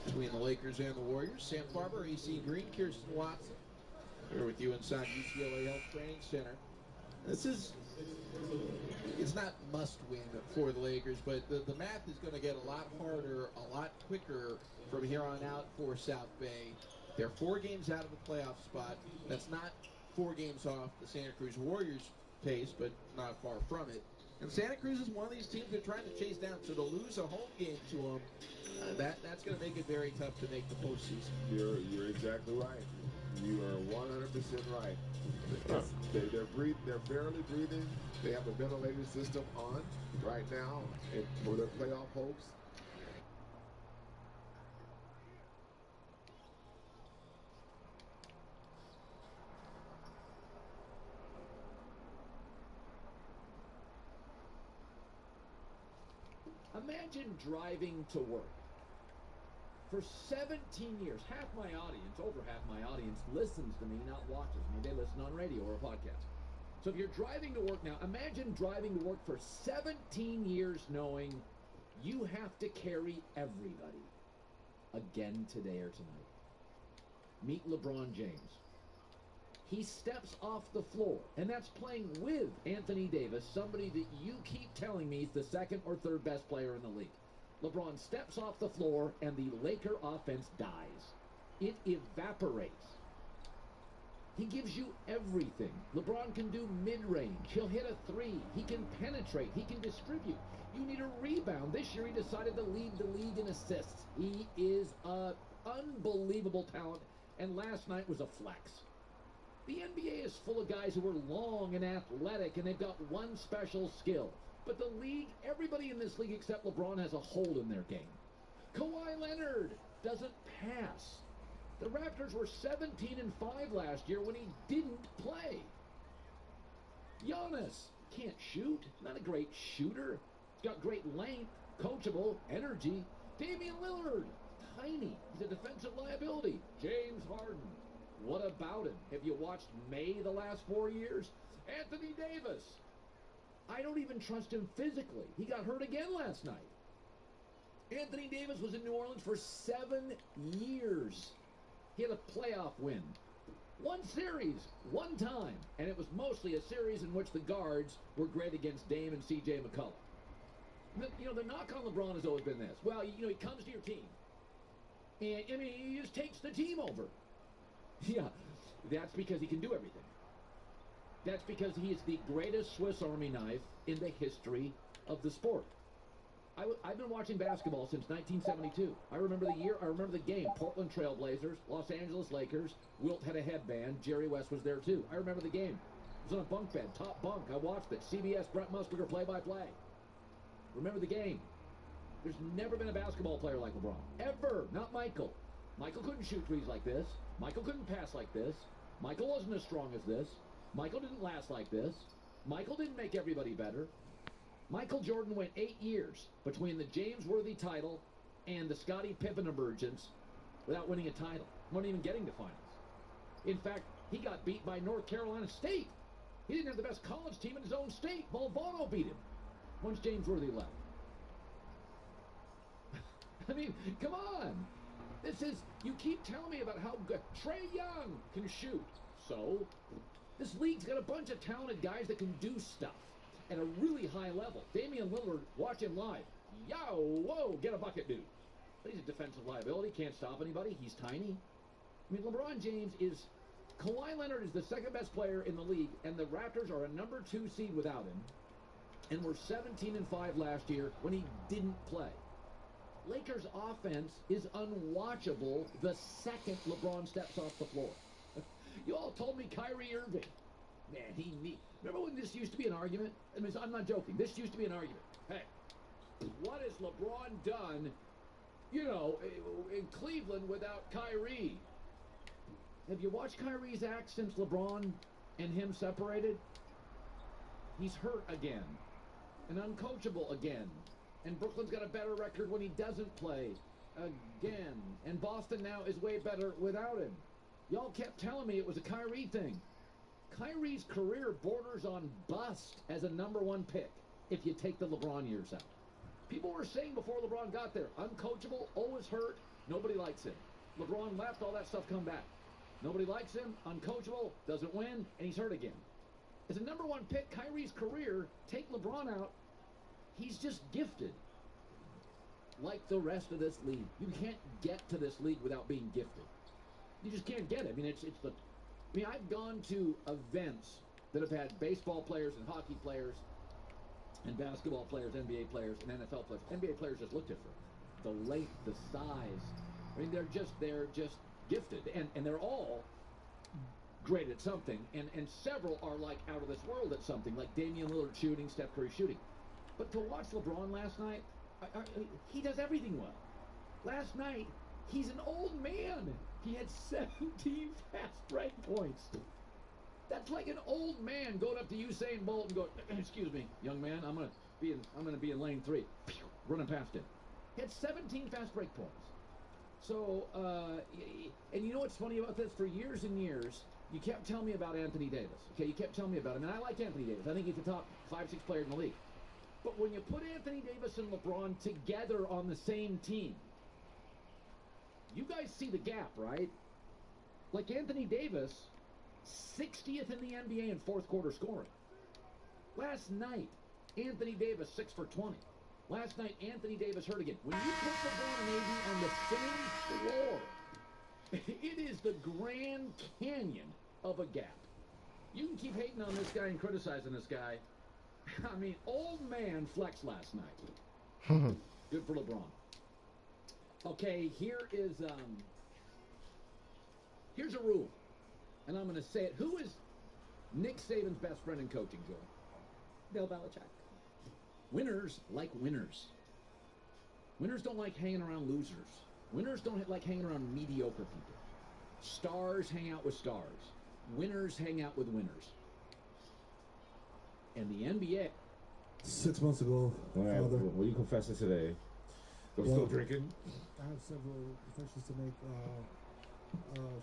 between the Lakers and the Warriors. Sam Farber, AC Green, Kirsten Watson. We're with you inside UCLA Health Training Center. It's not must-win for the Lakers, but the math is going to get a lot harder, a lot quicker from here on out for South Bay. They're 4 games out of the playoff spot. That's not 4 games off the Santa Cruz Warriors pace, but not far from it. And Santa Cruz is one of these teams they're trying to chase down, so to lose a home game to them, that's going to make it very tough to make the postseason. You're exactly right. You are 100% right. They're breathing. They're barely breathing. They have the ventilator system on right now for their playoff hopes. Imagine driving to work. For 17 years, half my audience, over half my audience, listens to me, not watches me. They listen on radio or a podcast. So if you're driving to work now, imagine driving to work for 17 years knowing you have to carry everybody again today or tonight. Meet LeBron James. He steps off the floor, and that's playing with Anthony Davis, somebody that you keep telling me is the second or third best player in the league. LeBron steps off the floor, and the Laker offense dies. It evaporates. He gives you everything. LeBron can do mid-range. He'll hit a 3. He can penetrate. He can distribute. You need a rebound. This year he decided to lead the league in assists. He is an unbelievable talent, and last night was a flex. The NBA is full of guys who are long and athletic, and they've got one special skill. But the league, everybody in this league except LeBron has a hole in their game. Kawhi Leonard doesn't pass. The Raptors were 17-5 last year when he didn't play. Giannis can't shoot, not a great shooter. He's got great length, coachable, energy. Damian Lillard, tiny. He's a defensive liability. James Harden, what about him? Have you watched May the last 4 years? Anthony Davis. I don't even trust him physically. He got hurt again last night. Anthony Davis was in New Orleans for 7 years. He had a playoff win. One series, one time. And it was mostly a series in which the guards were great against Dame and C.J. McCollum. The knock on LeBron has always been this. Well, he comes to your team. And, he just takes the team over. Yeah, that's because he can do everything. That's because he is the greatest Swiss Army knife in the history of the sport. I've been watching basketball since 1972. I remember the year, I remember the game. Portland Trail Blazers, Los Angeles Lakers. Wilt had a headband. Jerry West was there too. I remember the game. It was on a bunk bed, top bunk. I watched it. CBS, Brett Musburger, play-by-play. Remember the game. There's never been a basketball player like LeBron. Ever. Not Michael. Michael couldn't shoot threes like this. Michael couldn't pass like this. Michael wasn't as strong as this. Michael didn't last like this. Michael didn't make everybody better. Michael Jordan went 8 years between the James Worthy title and the Scottie Pippen emergence without winning a title. Wasn't even getting to finals. In fact, he got beat by North Carolina State. He didn't have the best college team in his own state. Volvano beat him once James Worthy left. I mean, come on. This is, you keep telling me about how good Trae Young can shoot. So, this league's got a bunch of talented guys that can do stuff at a really high level. Damian Lillard, watch him live. Yo, whoa, get a bucket, dude. But he's a defensive liability, can't stop anybody. He's tiny. I mean, LeBron James is, Kawhi Leonard is the second best player in the league, and the Raptors are a number 2 seed without him. And were 17-5 last year when he didn't play. Lakers offense is unwatchable the second LeBron steps off the floor. You all told me Kyrie Irving. Man, remember when this used to be an argument? I mean, I'm not joking. This used to be an argument. Hey, what has LeBron done, you know, in Cleveland without Kyrie? Have you watched Kyrie's act since LeBron and him separated? He's hurt again and uncoachable again. And Brooklyn's got a better record when he doesn't play again. And Boston now is way better without him. Y'all kept telling me it was a Kyrie thing. Kyrie's career borders on bust as a #1 pick if you take the LeBron years out. People were saying before LeBron got there, uncoachable, always hurt, nobody likes him. LeBron left, all that stuff come back. Nobody likes him, uncoachable, doesn't win, and he's hurt again. As a #1 pick, Kyrie's career, take LeBron out, he's just gifted. Like the rest of this league. You can't get to this league without being gifted. You just can't get it. I mean, I've gone to events that have had baseball players and hockey players and basketball players, NBA players, and NFL players. NBA players just look different. The length, the size. I mean, they're just gifted. And they're all great at something. And several are like out of this world at something, like Damian Lillard shooting, Steph Curry shooting. But to watch LeBron last night, he does everything well. Last night, he's an old man. He had 17 fast break points. That's like an old man going up to Usain Bolt and going, "Excuse me, young man, I'm gonna be in lane 3." Pew, running past him. He had 17 fast break points. So, and you know what's funny about this? For years and years, you kept telling me about Anthony Davis. Okay, you kept telling me about him, and I like Anthony Davis. I think he's the top 5-6 player in the league. But when you put Anthony Davis and LeBron together on the same team, you guys see the gap, right? Like Anthony Davis, 60th in the NBA in fourth quarter scoring. Last night, Anthony Davis, 6 for 20. Last night, Anthony Davis hurt again. When you put LeBron and AD on the same floor, it is the Grand Canyon of a gap. You can keep hating on this guy and criticizing this guy. I mean, old man flex last night. Good for LeBron. Okay, here's a rule, and I'm going to say it. Who is Nick Saban's best friend in coaching, Joel? Bill Belichick. Winners like winners. Winners don't like hanging around losers. Winners don't like hanging around mediocre people. Stars hang out with stars. Winners hang out with winners. And the NBA. 6 months ago, Father. What are you confessing today? I'm still drinking. I have several confessions to make.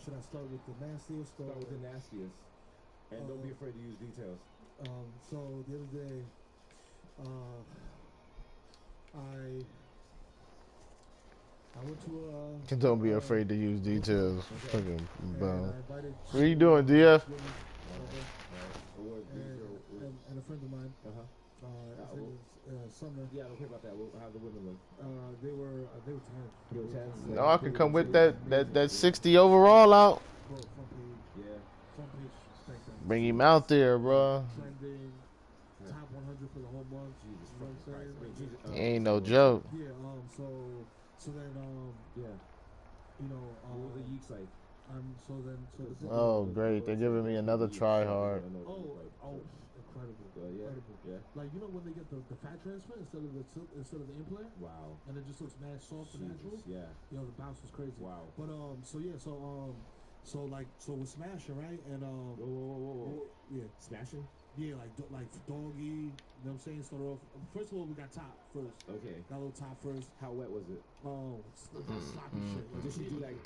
Should I start with the nastiest? Start with the nastiest. And don't be afraid to use details. So the other day, I went to Don't be afraid to use details. Fucking bum. What are you doing, DF? And a friend of mine. Summer. Yeah, I don't care about that. How the women look? They were 10. They were 10. No, I can come with that 60 overall out. Yeah. Bring him out there, bro. Trending top 100 for the whole month. Jesus, you know what I'm saying? He ain't no joke. Yeah. So then yeah. You know. What was the Yeeks like? Oh, great! They're giving me another try hard. Oh, incredible. Yeah. Like, you know when they get the fat transplant instead of the implant? Wow. And it just looks mad soft and natural? Yeah. Yo, the bounce was crazy. Wow. But so we're smashing, right? And whoa. Yeah. Smashing? Yeah, like doggy, you know what I'm saying? Start off. First of all, we got top first. Okay. Got a little top first. How wet was it? Sloppy shit. Did she do like?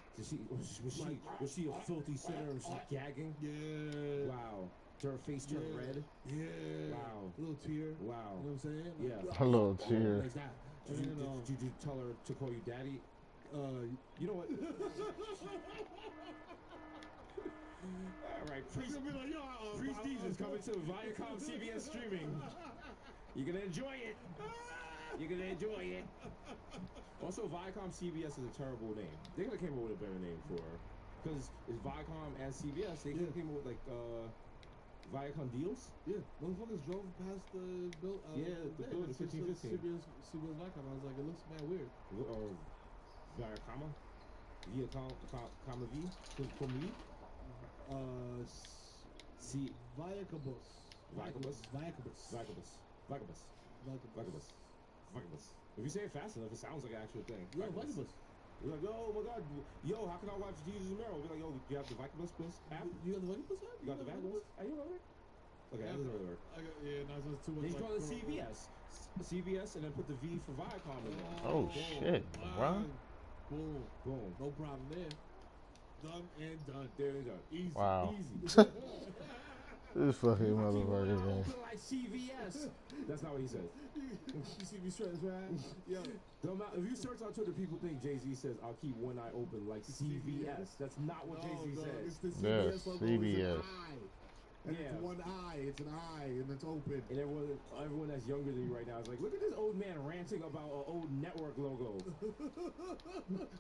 Was she a filthy sinner? Was she gagging? Yeah. Wow. Did her face turn red? Yeah. Wow. A little tear. Wow. You know what I'm saying? Yeah. A little tear. Like that. Did you tell her to call you daddy? You know what? All right, Priest Jesus coming to Viacom CBS streaming. You're gonna enjoy it. You're gonna enjoy it. Also, Viacom CBS is a terrible name. They could have came up with a better name for her, because it's Viacom and CBS. They could have came up with like Viacom deals. Yeah, motherfuckers drove past the building. The building 1515. CBS Viacom. I was like, it looks mad weird. Or Viacom, Viacom V, Comi. See, Viacabus. If you say it fast enough, it sounds like an actual thing. Yeah, Vicabus. You're like, oh my god, yo, how can I watch Jesus and Meryl? Be like, yo, do you have the Vicabus app? You got the Vicabus app? You got the Vicabus? Are you over? Okay, that doesn't really work. No, it's too much. They call it CBS. CBS, and then put the V for Viacom in there. Oh shit, bro. Boom. No problem there. Done and done. There you go. Easy. Wow. Easy. This fucking motherfucker, man. Open like CVS. That's not what he says. You see me stress, right? Yo. If you search on Twitter, people think Jay-Z says, I'll keep one eye open like CVS. That's not what Jay-Z says. It's the CVS logo. CVS. And it's one eye. It's an eye, and it's open. And everyone that's younger than you right now is like, look at this old man ranting about an old network logo.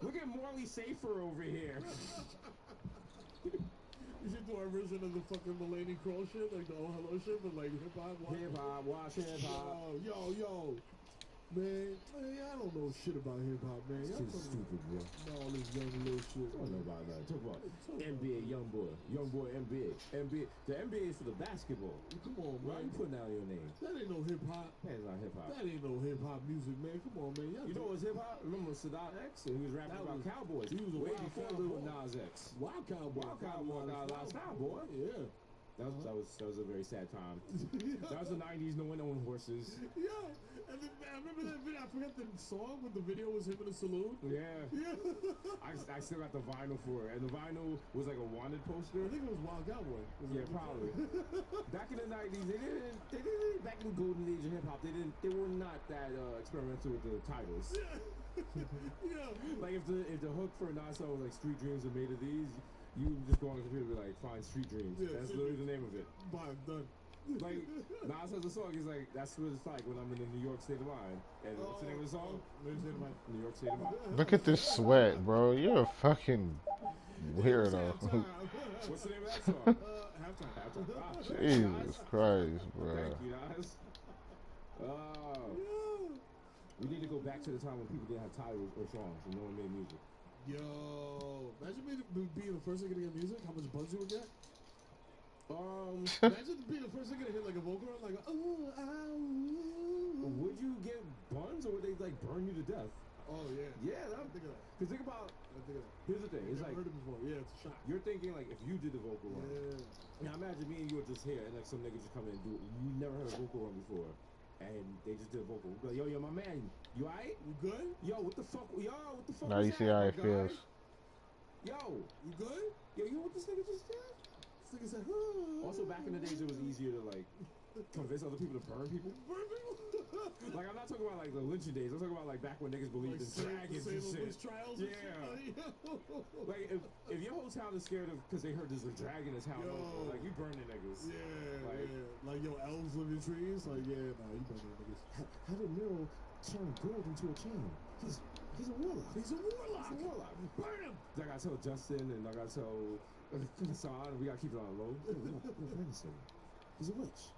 Look at Morley Safer over here. You should do our version of the fucking Mulaney Crow shit, like the Oh Hello shit, but like hip hop. Watch hip hop. Yo. Man, I don't know shit about hip hop, man. Y'all Shit's stupid, bro. All this young little shit. I don't know about that. Talk about NBA, young boy NBA. The NBA is for the basketball. Come on, man. Why are you putting out your name? That ain't no hip hop. That's not hip hop. That ain't no hip hop music, man. Come on, man. You know what's hip hop? Remember Sadat X? He was rapping about cowboys. He was a way wild before cowboy. Nas X. Wild cowboy. Last cowboy. Yeah. That was a very sad time. That was the 90s. No one owned horses. Yeah. And then, I remember that video. I forgot the song, but the video was him in a saloon. Yeah. I still got the vinyl for it, and the vinyl was like a wanted poster. I think it was Wild Cowboy. Probably. Back in the 90s, they didn't. Back in the golden age of hip hop, they were not that experimental with the titles. Yeah. Like if the hook for a Nas song was like "Street Dreams Are Made of These," you would just go on the computer and be like, "Find Street Dreams." Yeah, that's literally the name of it. Bye, done. Like Nas has a song. He's like, "That's what it's like when I'm in the New York State of Mind." And what's the name of the song? New York State of Mind. Look at this sweat, bro. You're a fucking weirdo. What's the name of that song? Halftime. Jesus Christ, bro. Thank you, Nas. We need to go back to the time when people didn't have titles or songs and no one made music. Yo, imagine being the first nigga to get music. How much buzz you would get? Imagine being the first nigga to hit like a vocal, like Would you get buns or would they like burn you to death? Oh yeah. Yeah, I'm thinking that. Cause think about. Here's the thing. It's like heard it before. Yeah, it's a shot. You're thinking like if you did the vocal run. Now imagine me and you were just here and like some nigga just come in and do it. You never heard a vocal run before. And they just did a vocal. Like, yo, my man, you alright? You good? Yo, what the fuck? Yo, what the fuck? Now you see how it feels. Yo, you good? Yo, you know what this nigga just did? This nigga said, Also, back in the days, it was easier to like convince other people to burn people. Like, I'm not talking about like the lynching days. I'm talking about like back when niggas believed in dragons and shit. Trials Like if your whole town is scared of because they heard there's a dragon in town, like you burn the niggas. Like yo, elves live in trees. Like you burn the niggas. How did Nero turn gold into a chain? He's a warlock. Burn him. I gotta tell Justin and I gotta tell Hassan. We gotta keep it on low. He's a witch.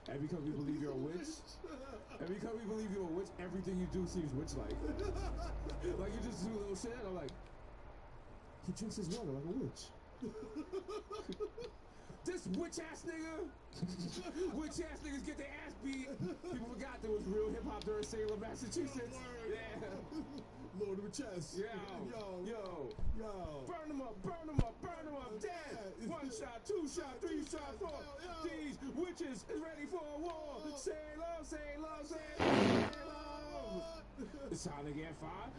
And because we believe you're a witch, everything you do seems witch-like. Like you just do a little shit, I'm like, he drinks his water like a witch. This witch-ass nigga, witch-ass niggas get their ass beat. People forgot there was real hip-hop during Salem, Massachusetts. Yeah. Lord of the chest. Yo. Burn them up, dead. 1 shot, 2 shot, 3 shot, 4. These witches is ready for a war. Say love. It's time to get fire,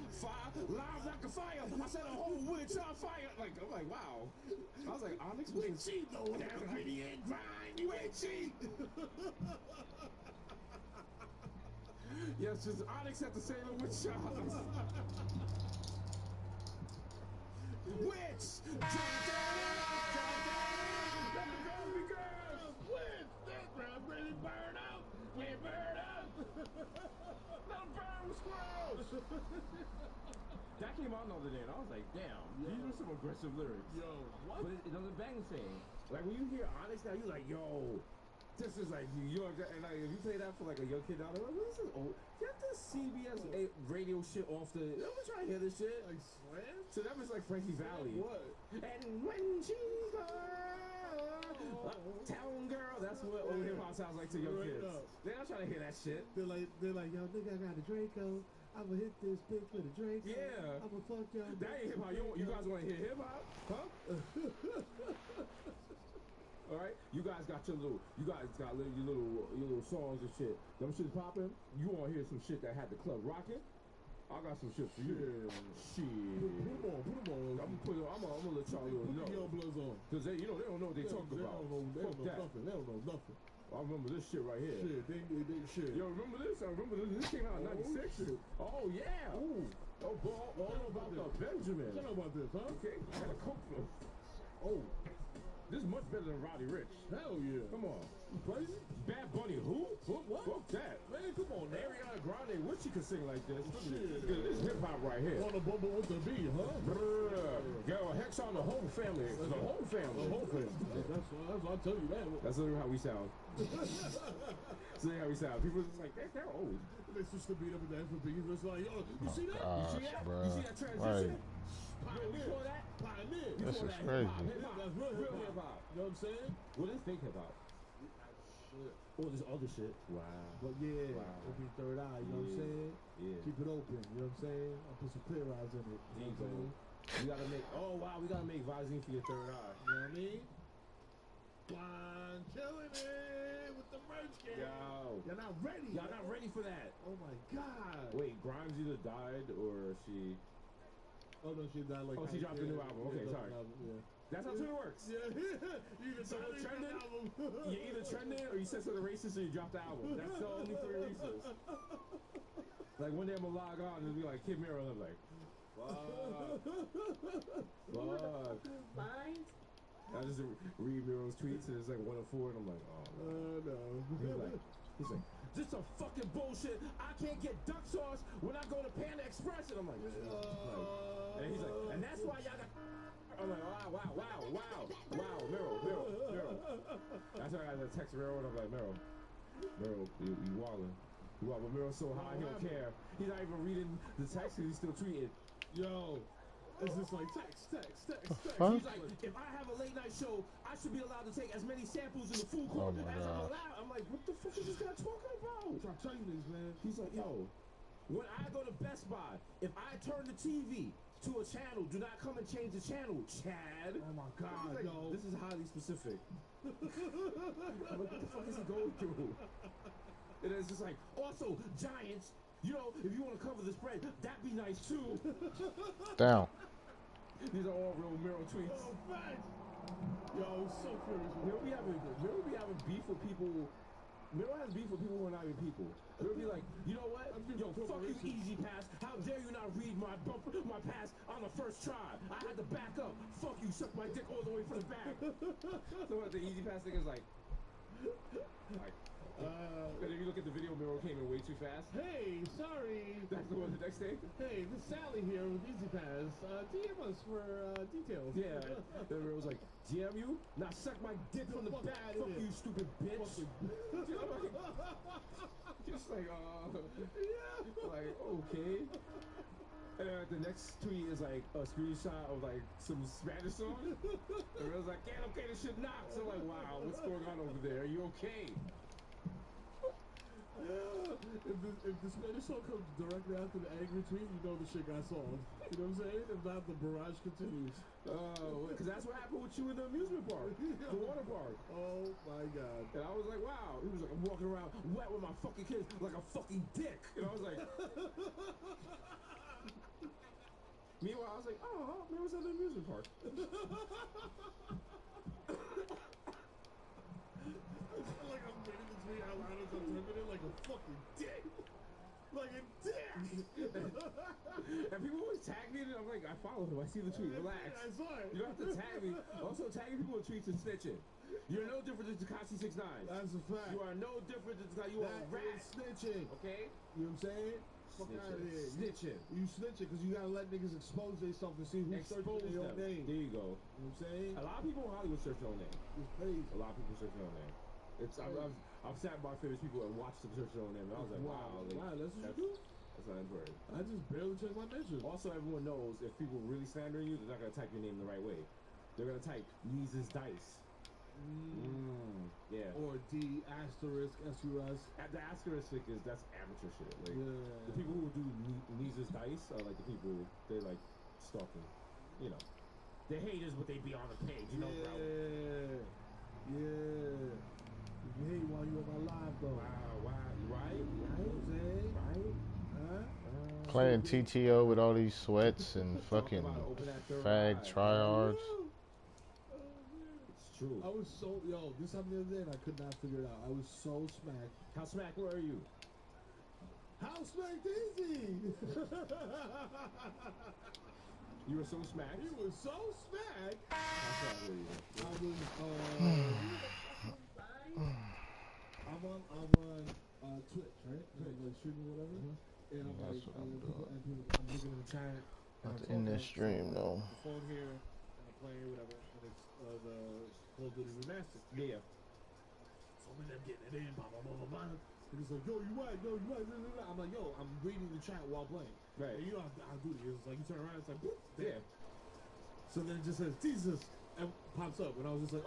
live like a fire. I said a whole witch on fire. Like, I'm like, wow. I was like, Onyx was in cheat though. Down gritty and grind, you ain't cheat. Yes, just Onyx had to say the witch shot. Witch! Let the girls be girls! Witch! That's really burn up! We burn up! Let them burn with squirrels! That came out the other day, and I was like, damn, these are some aggressive lyrics. Yo, what? But it doesn't bang the same. Like, when you hear Onyx now, you're like, yo, this is like New York. And like, if you play that for like a young kid now, they're like, what is this old? Get this CBS radio shit off the. I'm trying to hear this shit. Like, Slam? So that was like Frankie Valli. What? And when she's uptown girl, that's what old hip hop sounds like to young kids. They're not trying to hear that shit. They're like, yo, nigga, I got a Draco. I'ma hit this bitch with a Draco. Yeah. I'ma fuck y'all. That ain't hip hop. You guys want to hear hip hop? Huh? All right, you guys got your little songs and shit. Them shit's popping. You want to hear some shit that had the club rocking? I got some shit for you. Shit. Put them on. I'm gonna let y'all know. Put the Yellow Bloods on. Cause they don't know what they talking about. They don't know nothing. They don't know nothing. I remember this shit right here. Shit. Yo, remember this? I remember this. This came out in '96. Oh yeah. Ooh. All about the Benjamin. Tell me about this, huh? Okay. I got a coke flow. Oh. This is much better than Roddy Ricch. Hell yeah. Come on. You crazy? Bad Bunny, who? What? Fuck that. Man, come on, man. Ariana Grande, what she can sing like this? Shit. This is hip-hop right here. Want to bumble with the B, huh? Yo, Hex on the whole family. The whole family. The whole family. That's I'll tell you that. That's literally how we sound. That's how we sound. People are just like, they're old. They switch the beat up with the F and B. It's like, yo, you see that? You see that? Bro. You see that transition? Right. Pioneer. You call that? Pioneer. You call that hip-hop. Hip-hop. That's real hip-hop. You know what I'm saying? What is fake hip-hop? Shit. Oh, this other shit. Wow. But yeah, it'll be Third Eye, you know what I'm saying? Yeah. Keep it open, you know what I'm saying? I'll put some clear eyes in it. You know what I'm saying? We gotta make, we gotta make Visine for your Third Eye. You know what I mean? Blind killing it with the merch game. Yo. You're not ready. Y'all not ready for that. Oh my God. Wait, Grimes either died or she... Oh no, she died like... Oh, she dropped a new album. Okay, sorry. That's how Twitter works. Yeah. You either trending or you said something racist or you dropped the album. That's the only three reasons. Like one day I'm gonna log on and it'll be like Kid Mero and I'm like, fuck. Mind? I just read Mero's tweets and it's like 1 of 4 and I'm like, oh no. He's like, this is fucking bullshit. I can't get duck sauce when I go to Panda Express. And I'm like, and he's like, and that's why y'all got... I'm like, wow, Mero. That's why I got to text Mero and I'm like, Mero, you wildin'. But Mero's so high, he don't care. He's not even reading the text because he's still tweeting. Yo. It's just like text. He's like, if I have a late night show, I should be allowed to take as many samples in the food court as I'm allowed. I'm like, what the fuck is this guy talking about? I'm trying to tell you this, man. He's like, yo, when I go to Best Buy, if I turn the TV to a channel, do not come and change the channel, Chad. Oh my God, like, yo. This is highly specific. I'm like, what the fuck is he going through? And it's just like, also, Giants, you know, if you want to cover the spread, that'd be nice too. Down. These are all real Mero tweets. Oh, facts. Yo, I was so curious. Mero be having beef with people. Mero has beef with people who are not even people. Mero be like, you know what? Yo, fuck you, Easy Pass. How dare you not read my pass on the first try? I had to back up. Fuck you, suck my dick all the way from the back. So what the Easy Pass thing is like. And if you look at the video, Mero came in way too fast. Hey, sorry. That's the one the next day? Hey, this is Sally here with Easy Pass. DM us for details. Yeah. Then Mero was like, DM you? Now suck my dick from the back. Fuck you, stupid bitch. Just like, like, okay. And then the next tweet is like a screenshot of like some Spanish song. And it was like, "Get okay, this shit knocks." I'm like, wow, what's going on over there? Are you okay? If the Spanish song comes directly after the angry tweet, you know the shit got solved. You know what I'm saying? If not, the barrage continues. Oh, because that's what happened with you in the amusement park, the water park. Oh my God! And I was like, wow. He was like, I'm walking around wet with my fucking kids like a fucking dick. And I was like. Meanwhile, I was like, oh, man, was at the amusement park. Like I'm reading the tweet out loud as I'm typing it like a fucking dick. Like a dick. And people always tag me, and I'm like, I follow him. I see the tweet. Relax. I saw it. You don't have to tag me. Also, tagging people in tweets and snitching. You're no different than Tekashi 6ix9ine. That's a fact. You are no different than Tekashi. You are a rat. Snitching. Okay? You know what I'm saying? Fuck out of here. Snitching. You snitching because you gotta let niggas expose themselves and see who's searching their own name. There you go. You know what I'm saying? A lot of people in Hollywood search their own name. It's crazy. A lot of people search their own name. I've sat by famous people and watched them search their own name, and I was like, wow. Wow, that's what you do? That's not important. I just barely check my mentions. Also, everyone knows if people really slandering you, they're not gonna type your name the right way. They're gonna type Mises Dice. Yeah. Or D asterisk SUS. The asterisk that's amateur shit. Like the Yeah. people who do Mises Dice are like the people they like stalking. You know, they're haters, but they be on the page. You know, bro. Yeah. You hate while you on my live though. Right. Huh? Playing TTO with all these sweats and fucking fag tryhards. It's true. I was so this happened the other day and I could not figure it out. I was so smacked. How smacked were you? How smacked is he? You were so smacked? He was so smacked. How smacked were you? I'm on Twitch, right? Like streaming or whatever. And I'm That's what I'm doing. I'm looking in the chat. Not to end this stream though. The phone here, and I'm playing whatever, and it's the Call of Duty Remastered. Yeah. So I'm getting it in, blah blah blah blah blah. And he's like, yo, you what? Yo, you what? I'm like, yo, I'm reading the chat while playing. Right. And you know how do this. It's like you turn around, it's like, boop, yeah. So then it just says Jesus and pops up, and I was just like,